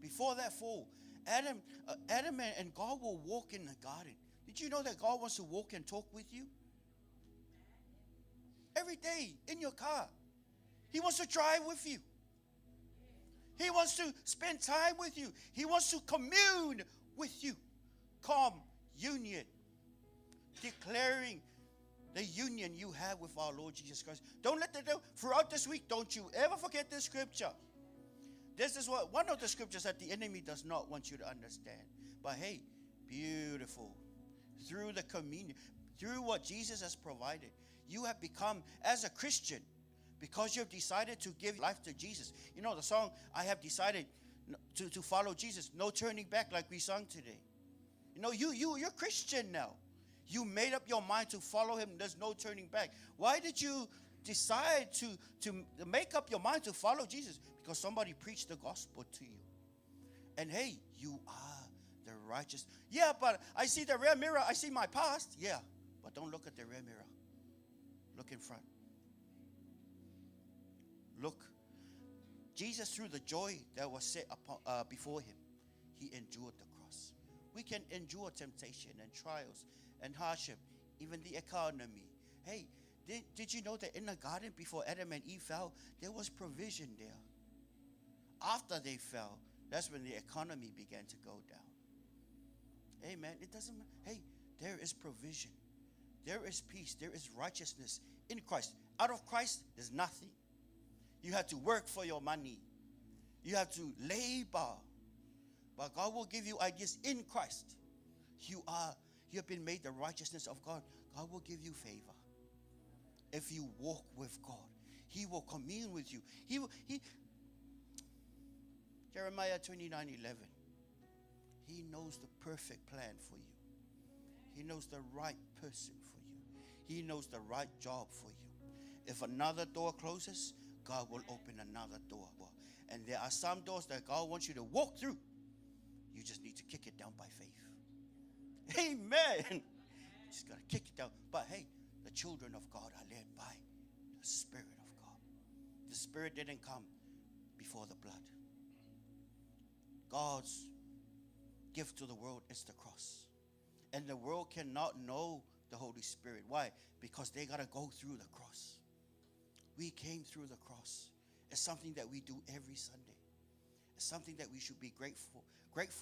Before that fall, Adam and God will walk in the garden. Did you know that God wants to walk and talk with you? Every day in your car. He wants to drive with you. He wants to spend time with you. He wants to commune with you. Communion. Declaring the union you have with our Lord Jesus Christ. Don't let the devil, throughout this week, don't you ever forget this scripture. This is one of the scriptures that the enemy does not want you to understand. But hey, beautiful. Through the communion, through what Jesus has provided, you have become, as a Christian, because you have decided to give life to Jesus. The song, I have decided to follow Jesus. No turning back, like we sung today. You're Christian now. You made up your mind to follow him. There's no turning back. Why did you decide to make up your mind to follow Jesus? Because somebody preached the gospel to you. And hey, you are The righteous. Yeah, but I see the rear mirror. I see my past. Yeah, but don't look at the rear mirror. Look in front. Look. Jesus, through the joy that was set upon, before him, he endured the cross. We can endure temptation and trials and hardship, even the economy. Hey, did you know that in the garden before Adam and Eve fell, there was provision there? After they fell, that's when the economy began to go down. Amen. It doesn't matter. Hey, there is provision. There is peace. There is righteousness in Christ. Out of Christ, there's nothing. You have to work for your money. You have to labor. But God will give you ideas in Christ. You have been made the righteousness of God. God will give you favor. If you walk with God, he will commune with you. Jeremiah 29:11. He knows the perfect plan for you. He knows the right person for you. He knows the right job for you. If another door closes, God will open another door. And there are some doors that God wants you to walk through. You just need to kick it down by faith. Amen. You just got to kick it down. But hey, the children of God are led by the Spirit of God. The Spirit didn't come before the blood. God's gift to the world is the cross. And the world cannot know the Holy Spirit. Why? Because they got to go through the cross. We came through the cross. It's something that we do every Sunday. It's something that we should be grateful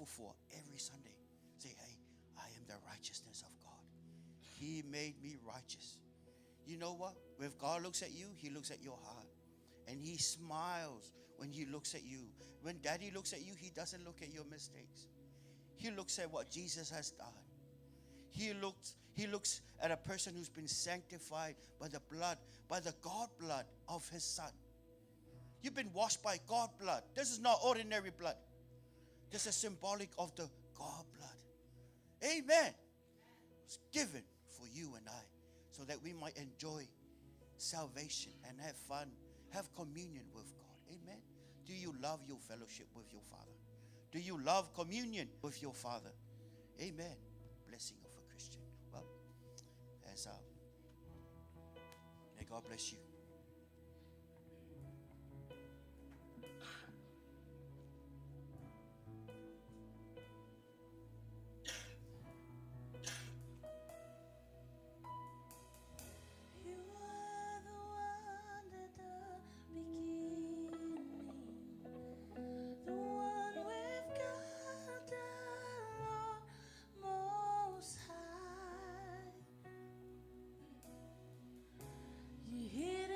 for every Sunday. Say, hey, I am the righteousness of God. He made me righteous. You know what? When God looks at you, he looks at your heart. And he smiles when he looks at you. When Daddy looks at you, he doesn't look at your mistakes. He looks at what Jesus has done. He looks at a person who's been sanctified by the blood, by the God blood of his Son. You've been washed by God blood. This is not ordinary blood. This is symbolic of the God blood. Amen. It's given for you and I so that we might enjoy salvation and have fun, have communion with God. Amen. Do you love your fellowship with your Father? Do you love communion with your Father? Amen. Blessing of a Christian. Well, as may God bless you. You are the one at the beginning, the one with God the Lord Most High. You hid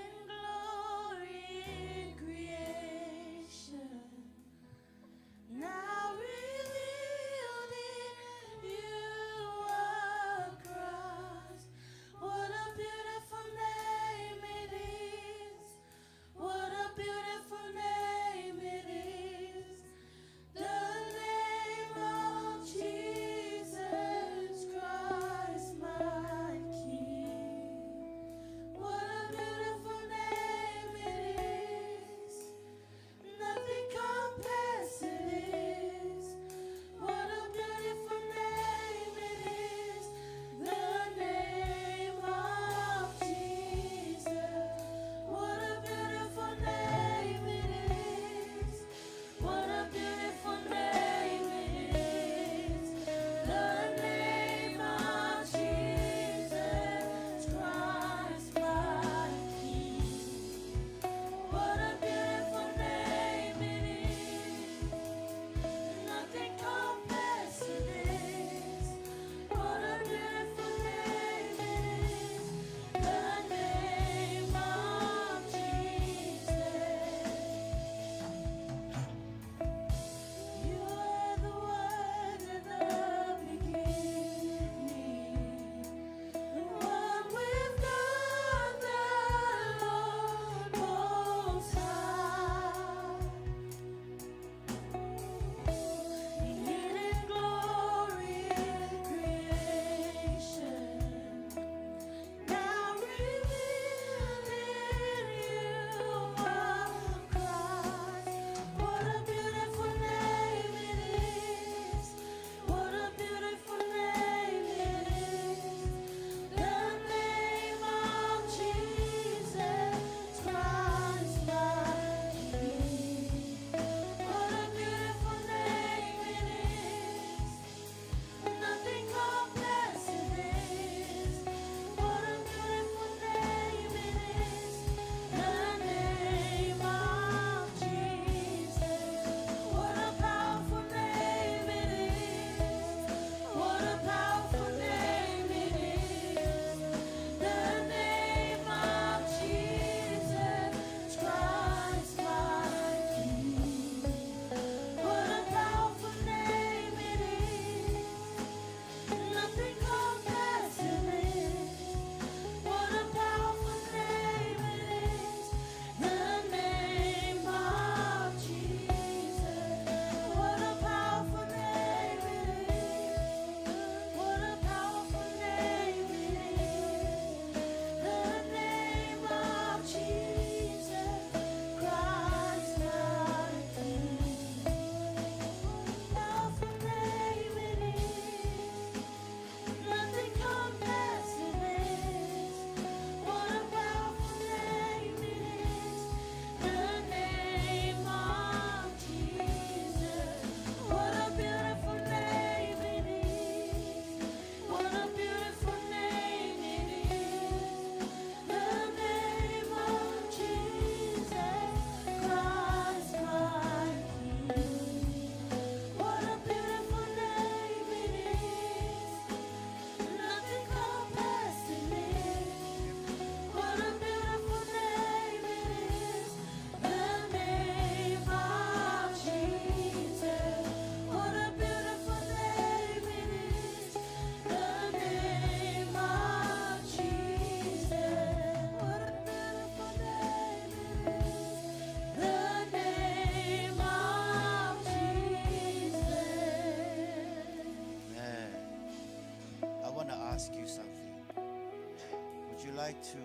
like to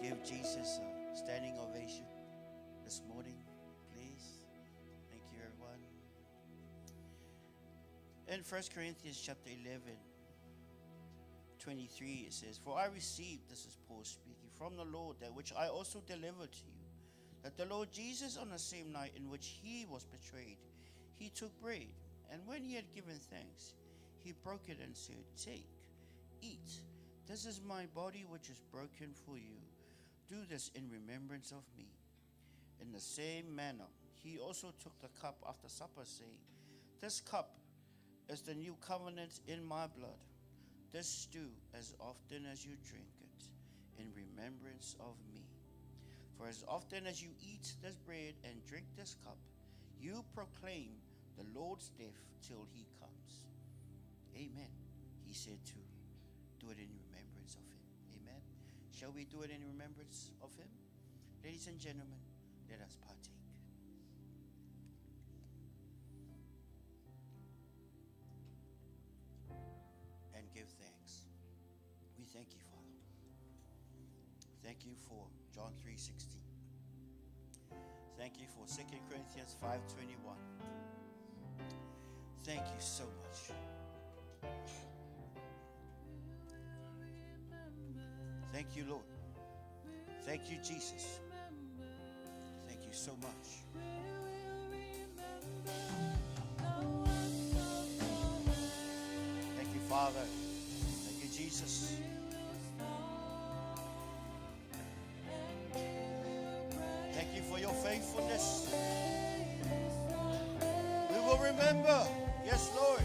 give Jesus a standing ovation this morning, please? Thank you, everyone. In 1 Corinthians chapter 11, 23, it says, "For I received," this is Paul speaking, "from the Lord that which I also delivered to you, that the Lord Jesus on the same night in which he was betrayed, he took bread, and when he had given thanks, he broke it and said, 'Take, eat. This is my body which is broken for you. Do this in remembrance of me.' In the same manner, he also took the cup after supper, saying, 'This cup is the new covenant in my blood. This do as often as you drink it in remembrance of me. For as often as you eat this bread and drink this cup, you proclaim the Lord's death till he comes.'" Amen. He said to do it in remembrance of him. Amen. Shall we do it in remembrance of him? Ladies and gentlemen, let us partake. And give thanks. We thank you, Father. Thank you for John 3:16. Thank you for 2 Corinthians 5:21. Thank you so much. Thank you, Lord. Thank you, Jesus. Thank you so much. Thank you, Father. Thank you, Jesus. Thank you for your faithfulness. We will remember. Yes, Lord.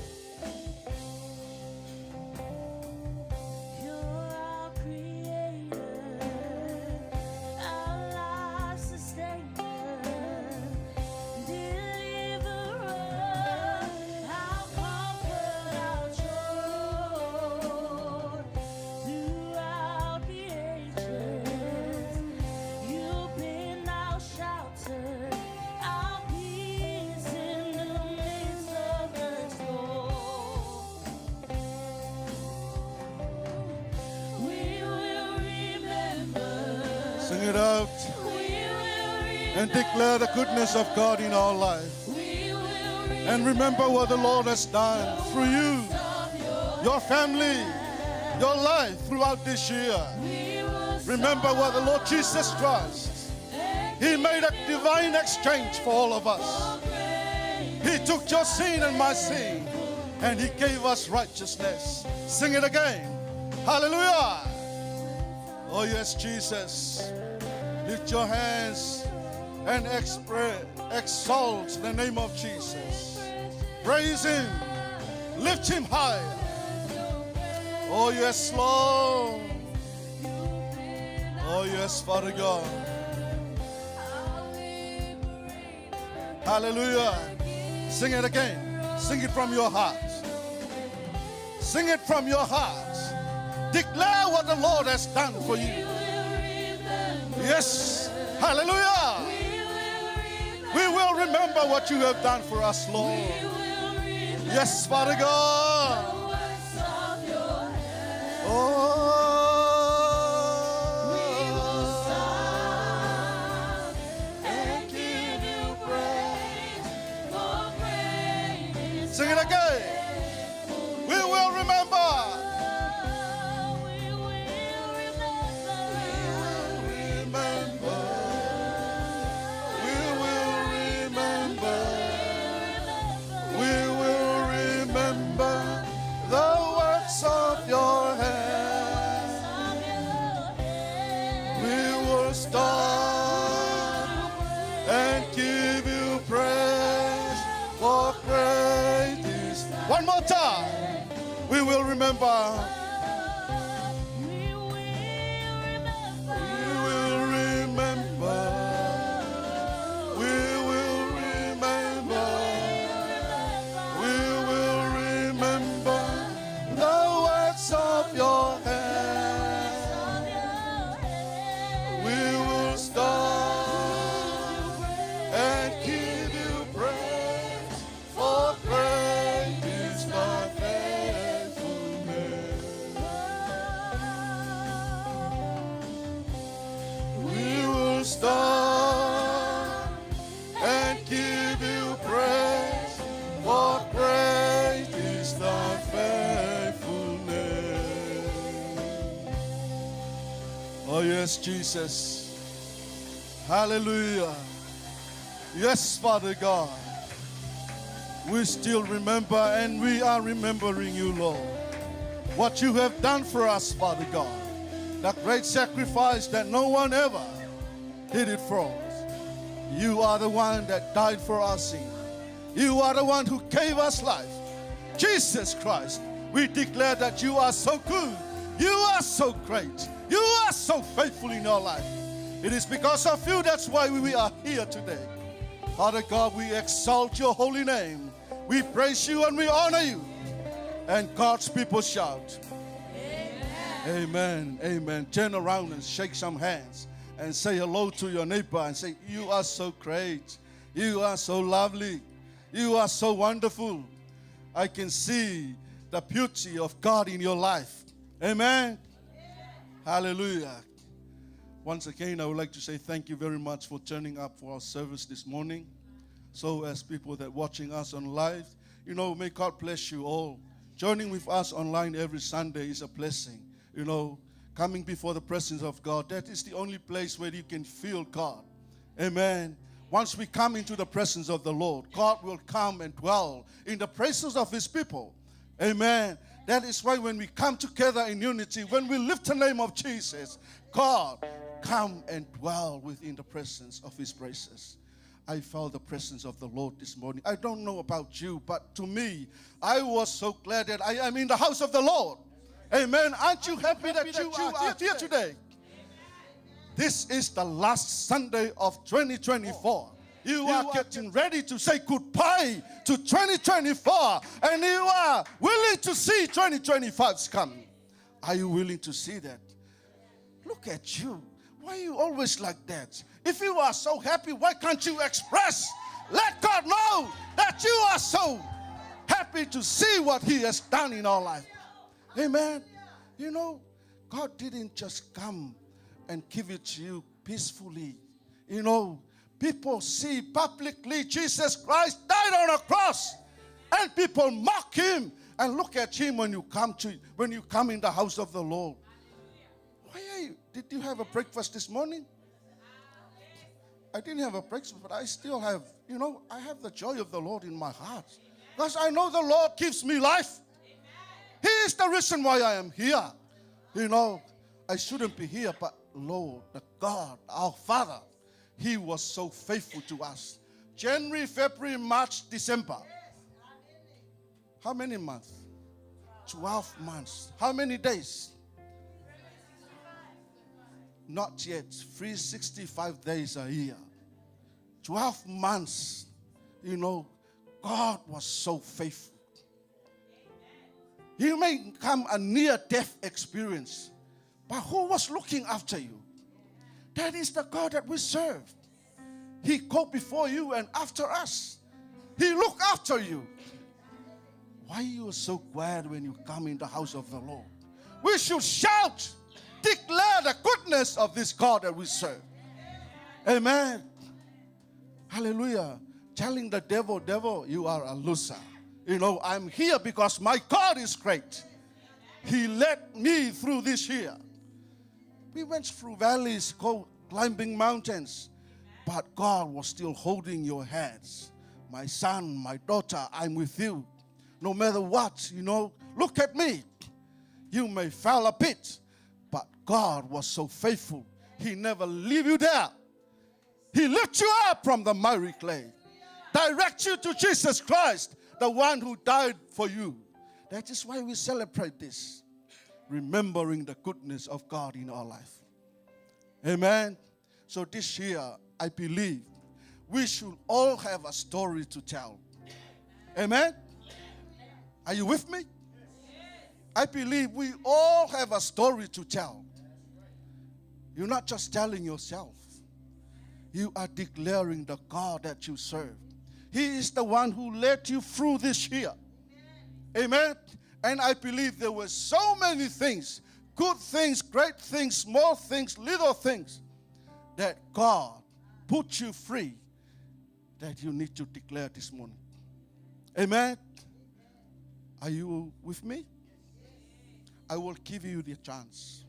Sing it out and declare the goodness of God in our life. And remember what the Lord has done through you, your family, your life throughout this year. Remember what the Lord Jesus Christ, he made a divine exchange for all of us. He took your sin and my sin, and he gave us righteousness. Sing it again. Hallelujah. Oh yes, Jesus. Lift your hands and exalt the name of Jesus. Praise him. Lift him high. Oh yes, Lord. Oh yes, Father God. Hallelujah. Sing it again. Sing it from your heart. Sing it from your heart. Declare what the Lord has done for you. Yes. Hallelujah. We will remember what you have done for us, Lord. Yes, Father God. Sing it again. We will remember. One more time. We will remember. We will remember. We will remember. We will remember the works of your hand. We will stop and give you praise, for great is thy faithfulness. yes, Jesus. Hallelujah. Yes, Father God. We still remember and we are remembering you, Lord. What you have done for us, Father God. That great sacrifice that no one ever did it for us. You are the one that died for our sin. You are the one who gave us life. Jesus Christ, we declare that you are so good. You are so great. You are so faithful in our life. It is because of you that's why we are here today. Father God, we exalt your holy name. We praise you and we honor you. And God's people shout, Amen. Amen. Amen. Turn around and shake some hands and say hello to your neighbor and say, you are so great. You are so lovely. You are so wonderful. I can see the beauty of God in your life. Amen. Hallelujah. Once again, I would like to say thank you very much for turning up for our service this morning. So as people that are watching us on live, may God bless you all. Joining with us online every Sunday is a blessing. Coming before the presence of God, that is the only place where you can feel God. Amen. Once we come into the presence of the Lord, God will come and dwell in the presence of his people. Amen. That is why when we come together in unity, when we lift the name of Jesus, God come and dwell within the presence of his praises. I felt the presence of the Lord this morning. I don't know about you, but to me, I was so glad that I am in the house of the Lord. Amen. Aren't you happy that you are here today? This is the last Sunday of 2024. You are getting ready to say goodbye to 2024, and you are willing to see 2025's coming. Are you willing to see that? Look at you. Why are you always like that? If you are so happy, why can't you express? Let God know that you are so happy to see what he has done in our life. Amen. God didn't just come and give it to you peacefully. People see publicly Jesus Christ died on a cross, and people mock him and look at him when you come in the house of the Lord. Did you have a breakfast this morning? I didn't have a breakfast, but I still have, I have the joy of the Lord in my heart. Because I know the Lord gives me life. He is the reason why I am here. I shouldn't be here, but Lord, the God, our Father, he was so faithful to us. January, February, March, December. How many months? 12 months. How many days? Not yet. 365 days a year. 12 months. God was so faithful. You may come a near-death experience, but who was looking after you? That is the God that we serve. He go before you and after us. He look after you. Why are you so glad when you come in the house of the Lord? We should shout, declare the goodness of this God that we serve. Amen. Hallelujah. Telling the devil, you are a loser. I'm here because my God is great. He led me through this year. We went through valleys, climbing mountains, but God was still holding your hands. My son, my daughter, I'm with you. No matter what, look at me. You may fall a bit, but God was so faithful. He never leave you there. He lifts you up from the miry clay. Direct you to Jesus Christ, the one who died for you. That is why we celebrate this. Remembering the goodness of God in our life. Amen. So this year, I believe we should all have a story to tell. Amen. Are you with me? I believe we all have a story to tell. You're not just telling yourself. You are declaring the God that you serve. He is the one who led you through this year. Amen. And I believe there were so many things, good things, great things, small things, little things, that God put you free, that you need to declare this morning. Amen. Are you with me? I will give you the chance.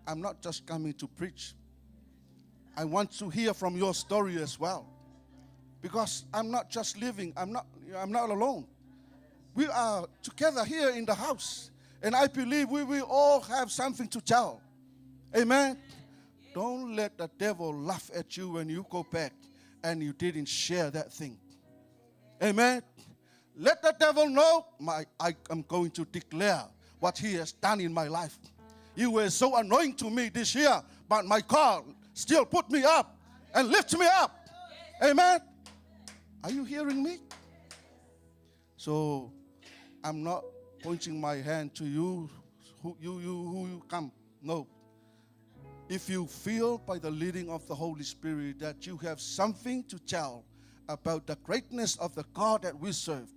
I'm not just coming to preach. I want to hear from your story as well. Because I'm not just living, I'm not alone. We are together here in the house. And I believe we will all have something to tell. Amen. Don't let the devil laugh at you when you go back and you didn't share that thing. Amen. Let the devil know I am going to declare what he has done in my life. You were so annoying to me this year, but my God still put me up and lift me up. Amen. Are you hearing me? So I'm not pointing my hand to you, who you come. No. If you feel by the leading of the Holy Spirit that you have something to tell about the greatness of the God that we serve,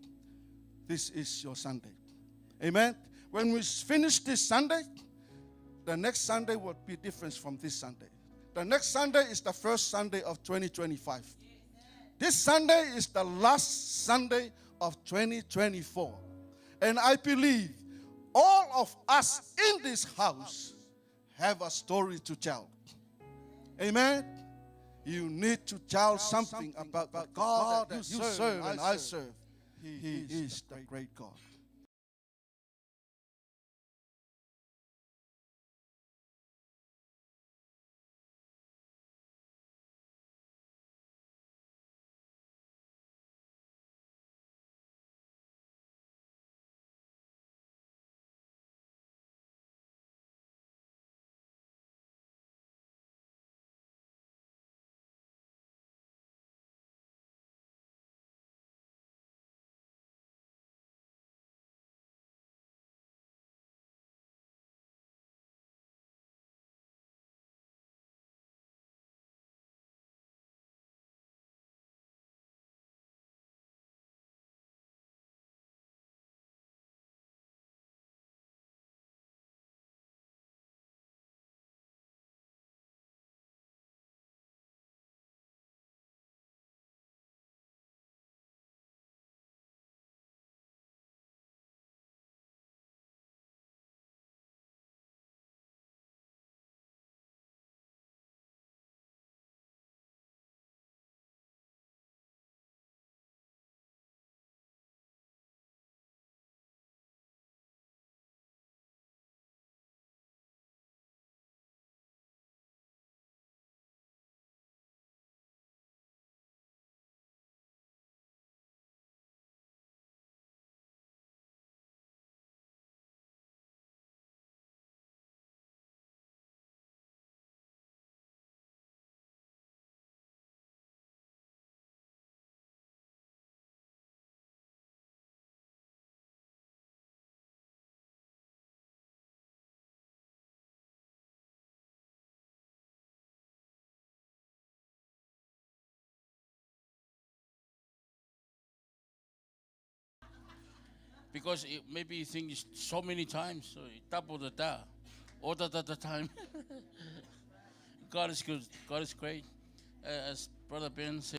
this is your Sunday. Amen. When we finish this Sunday, the next Sunday will be different from this Sunday. The next Sunday is the first Sunday of 2025. This Sunday is the last Sunday of 2024. And I believe all of us in this house have a story to tell. Amen. You need to tell something about the God that you serve and I serve. He is the great God. Because maybe you think it's so many times, so you double the all the time. God is good. God is great. As Brother Ben said.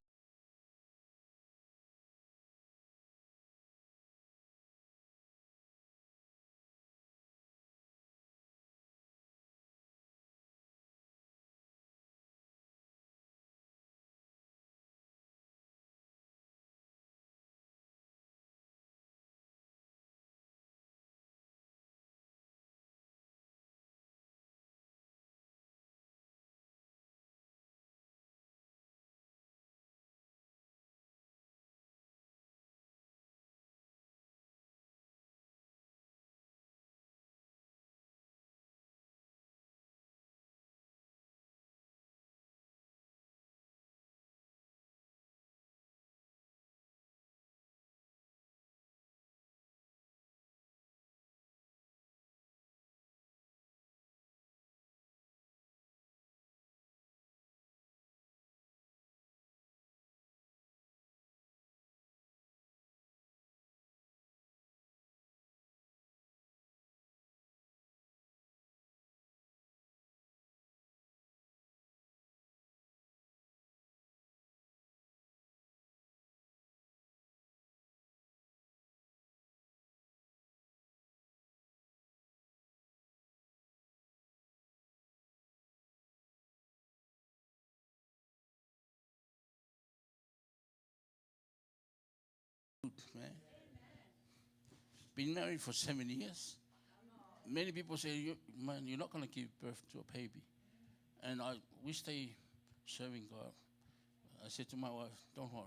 been married for 7 years. Many people say, man, you're not going to give birth to a baby. And we stay serving God. I said to my wife, don't worry.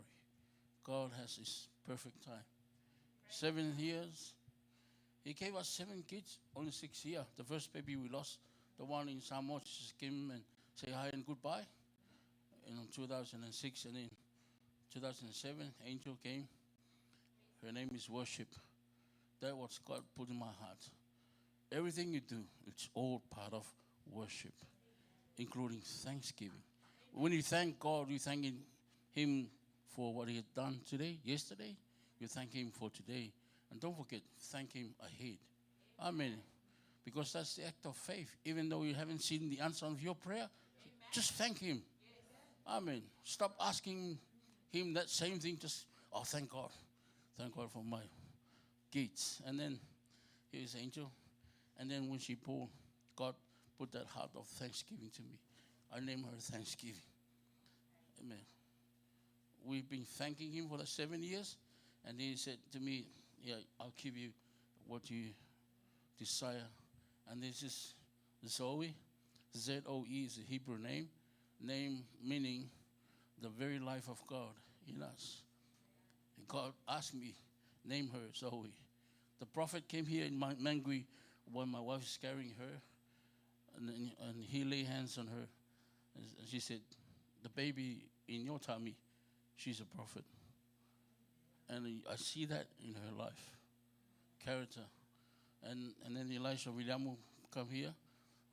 God has his perfect time. 7 years. He gave us 7 kids, only 6 years. The first baby we lost, the one in Samoa, just came and say hi and goodbye. In 2006, and in 2007, Angel came. Her name is Worship. That was God put in my heart. Everything you do, it's all part of worship, including thanksgiving. When you thank God, you're thanking him for what he had done today, yesterday. You thank him for today. And don't forget, thank him ahead. Amen. Because that's the act of faith. Even though you haven't seen the answer of your prayer, just thank him. Amen. Stop asking him that same thing. Just, oh, thank God. Thank God for my kids. And then here's Angel. And then when she pulled, God put that heart of thanksgiving to me. I named her Thanksgiving. Amen. We've been thanking him for the 7 years. And he said to me, yeah, I'll give you what you desire. And this is Zoe. Z-O-E is a Hebrew name. Name meaning the very life of God in us. And God asked me, name her Zoe. The prophet came here in Mangui when my wife is carrying her. And he laid hands on her. And she said, the baby in your tummy, she's a prophet. And I see that in her life, character. And then Elisha William will come here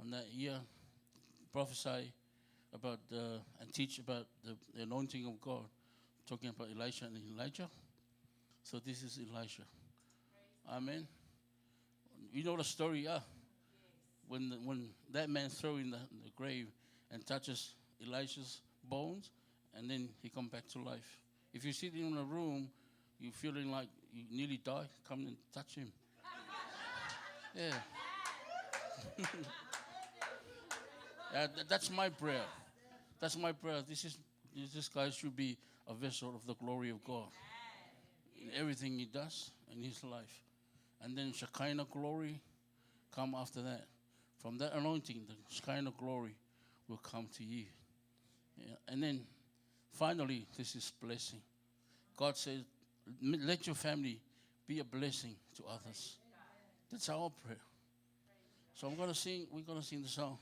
on that year, prophesy about and teach about the anointing of God, talking about Elisha and Elijah. So this is Elisha. Amen. You know the story, yeah? When that man throw in the grave and touches Elisha's bones, and then he come back to life. If you sit in a room, you feeling like you nearly die, come and touch him. Yeah. That's my prayer. That's my prayer. This guy should be a vessel of the glory of God in everything he does in his life. And then Shekinah glory come after that. From that anointing, the Shekinah glory will come to you. Yeah. And then finally, this is blessing. God says, let your family be a blessing to others. That's our prayer. So we're going to sing the song.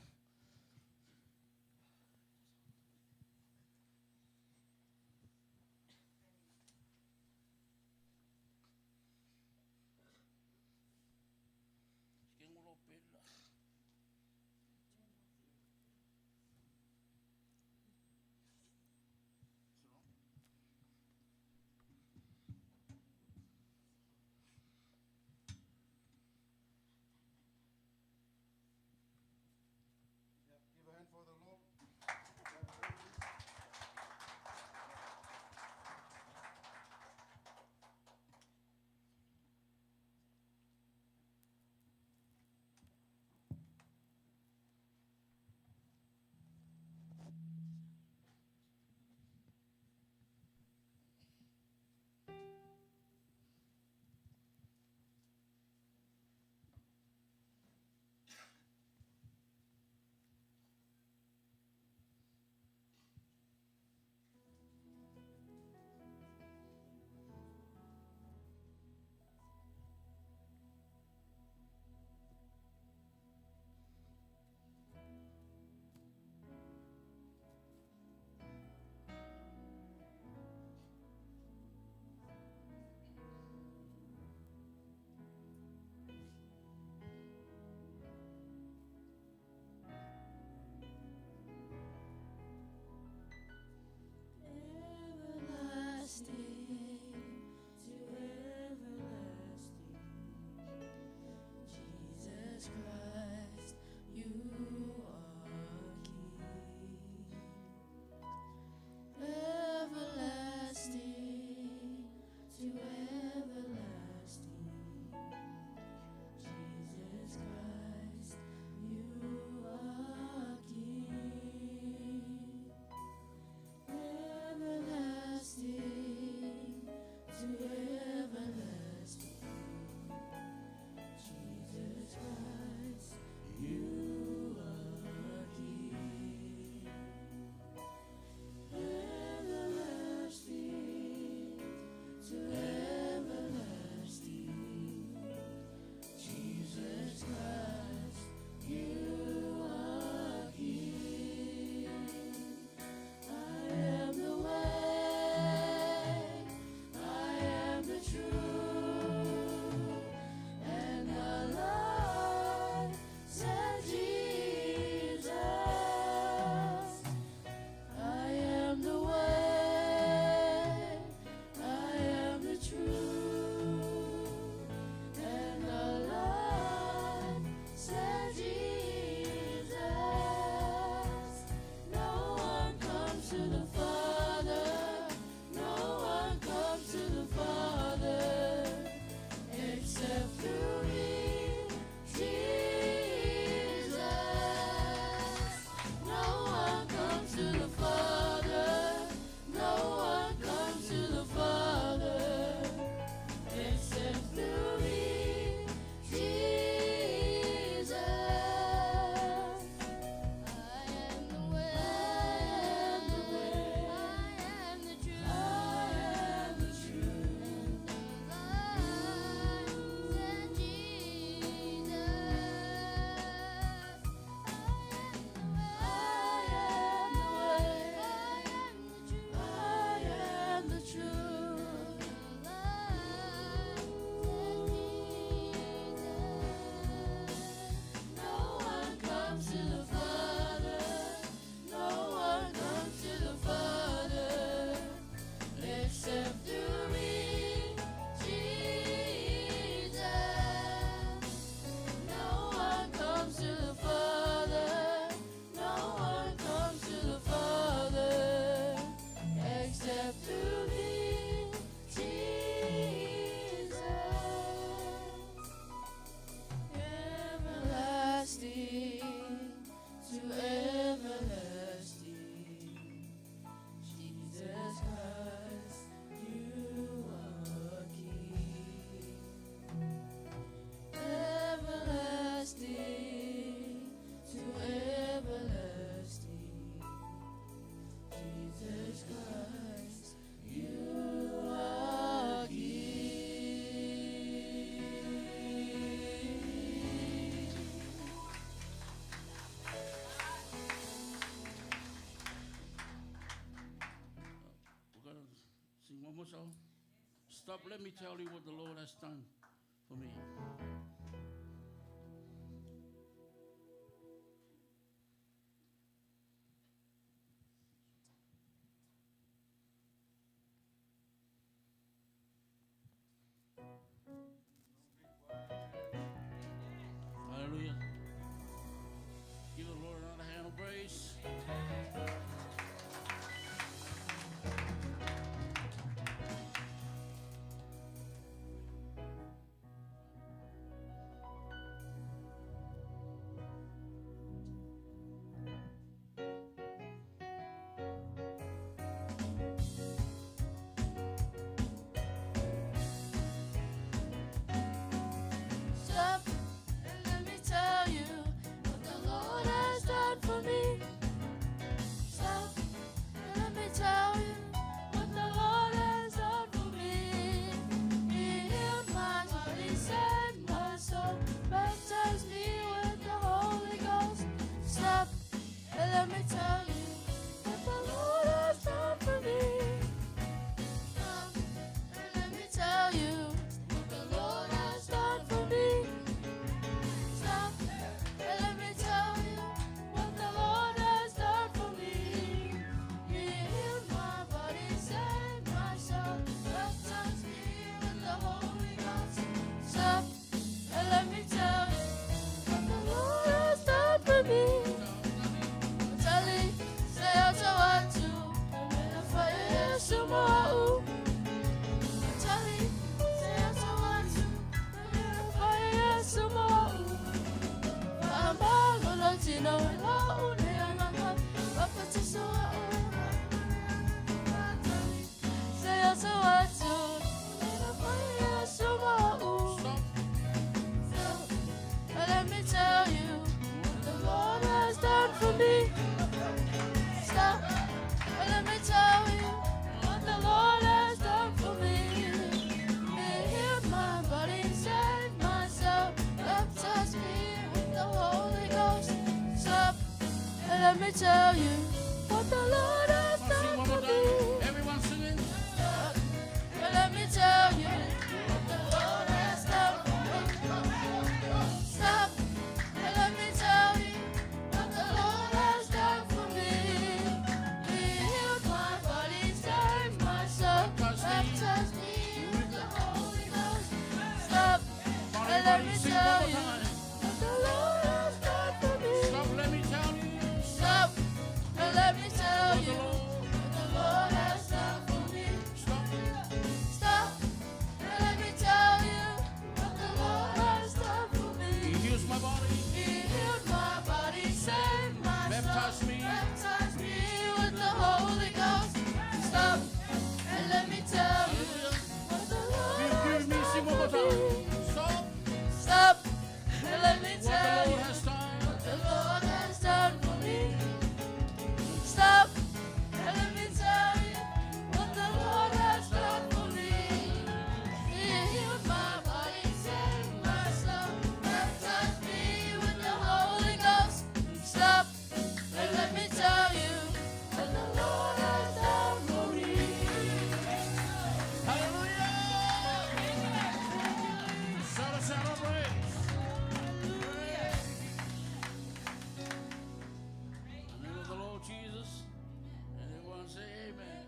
Stop, let me tell you what the Lord has done for me. Hallelujah. Give the Lord another hand of praise. Stop and let me tell you what the Lord has done for me. Stop and let me tell you what the Lord has done for me. He healed my body, saved my soul, baptized me with the Holy Ghost. Stop and let me tell you what the Lord has done for me. Stop and let me tell you what the Lord has done for me. Stop and let me tell you what the Lord has done for me. He healed my body, saved my soul, baptized me with the Holy Ghost. Stop and let me tell you what the Lord has done for me. Tali, say out to what to, and the fire is more. Tali, say out to what to, and the fire is more. Mama, gonna see no one, Papa, to so. Say out to what to, and the fire is more. And let me tell you what the Lord has done for me. Stop and let me tell you what the Lord has done for me. He healed my body, saved my soul, baptized me with the Holy Ghost. Stop and let me tell you what the Lord has Sing done one for more me. time. Everyone singing. Stop and let me tell you what the Lord has done for me. Stop and let me tell you what the Lord has done for me. He healed my body, saved my soul, baptized me with the Holy Ghost. Stop and let me Sing tell one you more time. what the Lord has done for me. Stop, let me tell you. Stop and let me tell What the you Lord. what the Lord has done for me. Stop. Stop and let me tell you what the Lord has done for He me. heals my body. He healed my body, saved my Baptized soul, me. baptized me with the Holy Ghost. Stop and let me tell you what the Lord has Give me, sing one more done for me. time. Stop. Stop and let me What the tell you Lord has done. what the Lord has done for me. Stop and let me tell you what the Lord has done for me. He healed my body, saved my soul, baptized me with the Holy Ghost. Stop and let me tell you what the Lord has done for me. Hallelujah. Shout a shout of praise. In the name of the Lord Jesus. And everyone say amen.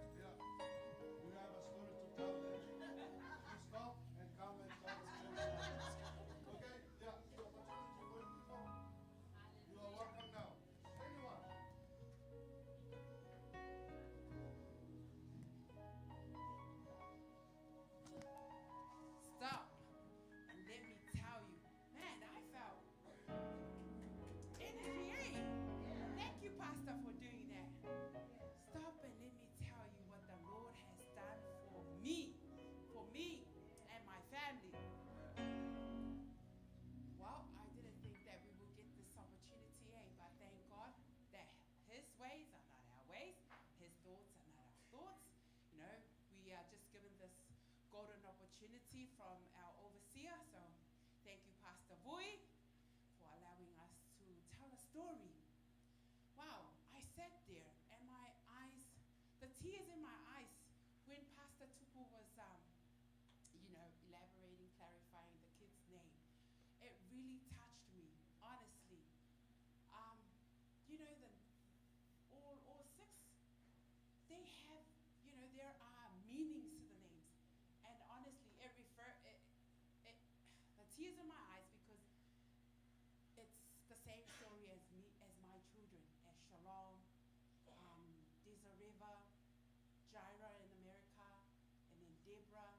We have a story to tell them. You stop and come and tell us your story. Okay? Yeah. The opportunity for people. You are welcome now. Anyone? Stop and let me tell you, man, I felt energy. Eh? Thank you, Pastor, for doing that. Stop and let me tell you what the Lord has done for me and my family. Well, I didn't think that we would get this opportunity, eh? But thank God that His ways are not our ways, His thoughts are not our thoughts. You know, we are just given this golden opportunity from our overseer. So thank you, Pastor Vui, for allowing us to tell a story there are meanings to the names. And honestly, the tears in my eyes, because it's the same story as me, as my children, as Shalom, Desireva, Jaira in America, and then Deborah,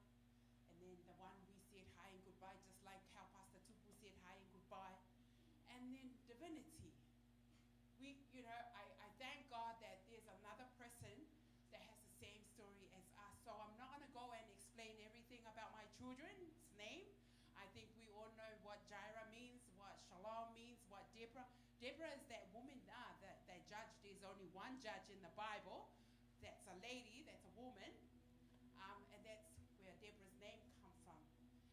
and then the one we said hi and goodbye, just like how Pastor Tupu said hi and goodbye, and then Divinity. I thank God that there's another person that has the same story as us. So I'm not going to go and explain everything about my children's name. I think we all know what Jaira means, what Shalom means, what Deborah. Deborah is that woman that judge. There's only one judge in the Bible. That's a lady, that's a woman. And that's where Deborah's name comes from.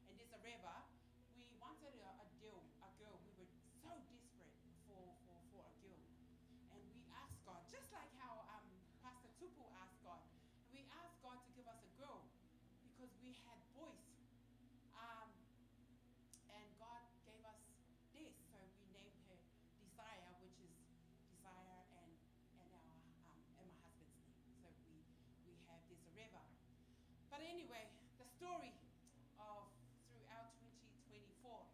And there's a Reva. We wanted a girl. We were so desperate for a girl. And we asked God, just like how Pastor Tupu asked God. We asked God to give us a girl because we had boys. And God gave us this, so we named her Desire, which is Desire and my husband's name. So we have this Reva. But anyway, the story of throughout 2024,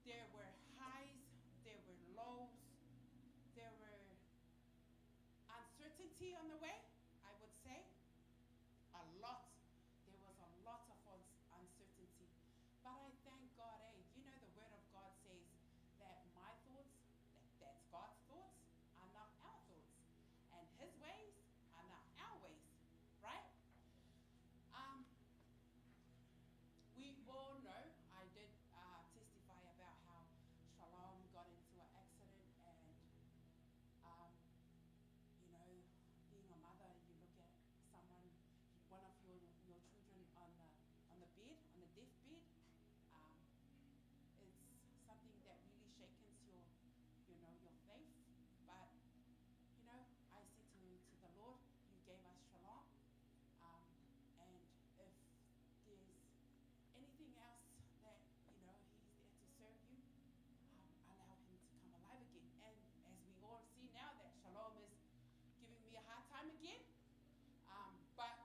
there were highs, there were lows, there were uncertainty on the way, I would say. There was a lot of uncertainty. But I thank God, the word of God says that my thoughts, that's God's thoughts, are not our thoughts. And his ways are not our ways, right? We all know, I did testify about how Shalom got into an accident and, being a mother, you look at someone, one of your children on the bed, on the deathbed, it's something that really shakens your faith. But, I said to the Lord, you gave us Shalom, and if there's anything else that, he's there to serve you, allow him to come alive again. And as we all see now that Shalom is giving me a hard time again, but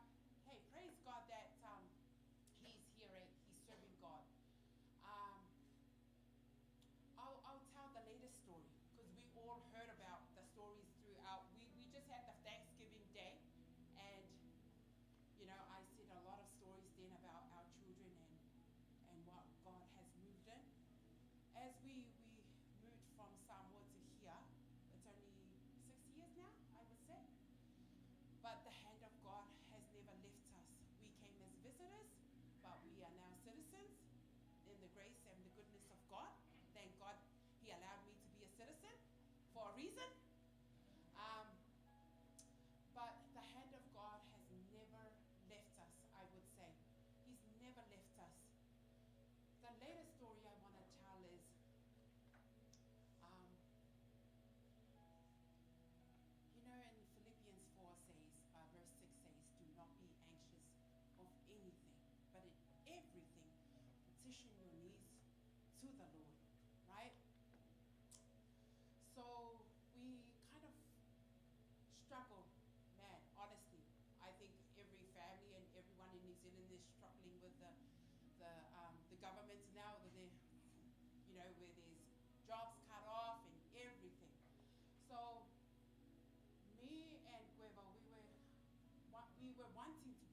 hey, praise God that he's here and he's serving God. I'll tell the latest story because we all heard about the stories throughout. We just had the Thanksgiving Day, and I said a lot of stories then about our children and what God has moved in. As we moved from Samoa to here, it's only 6 years now, I would say. But the hand of God has never left us. We came as visitors, but we are now citizens in the grace and the goodness of God. Thank God he allowed me to be a citizen for a reason. But the hand of God has never left us, I would say. He's never left us. The latest story I want to tell is in Philippians 4 says, verse 6 says, do not be anxious of anything, but in everything, petition your needs to the Lord, right? So we kind of struggle, man, honestly. I think every family and everyone in New Zealand is struggling with the governments now, where there's jobs cut off and everything. So me and Gueva, we were wanting to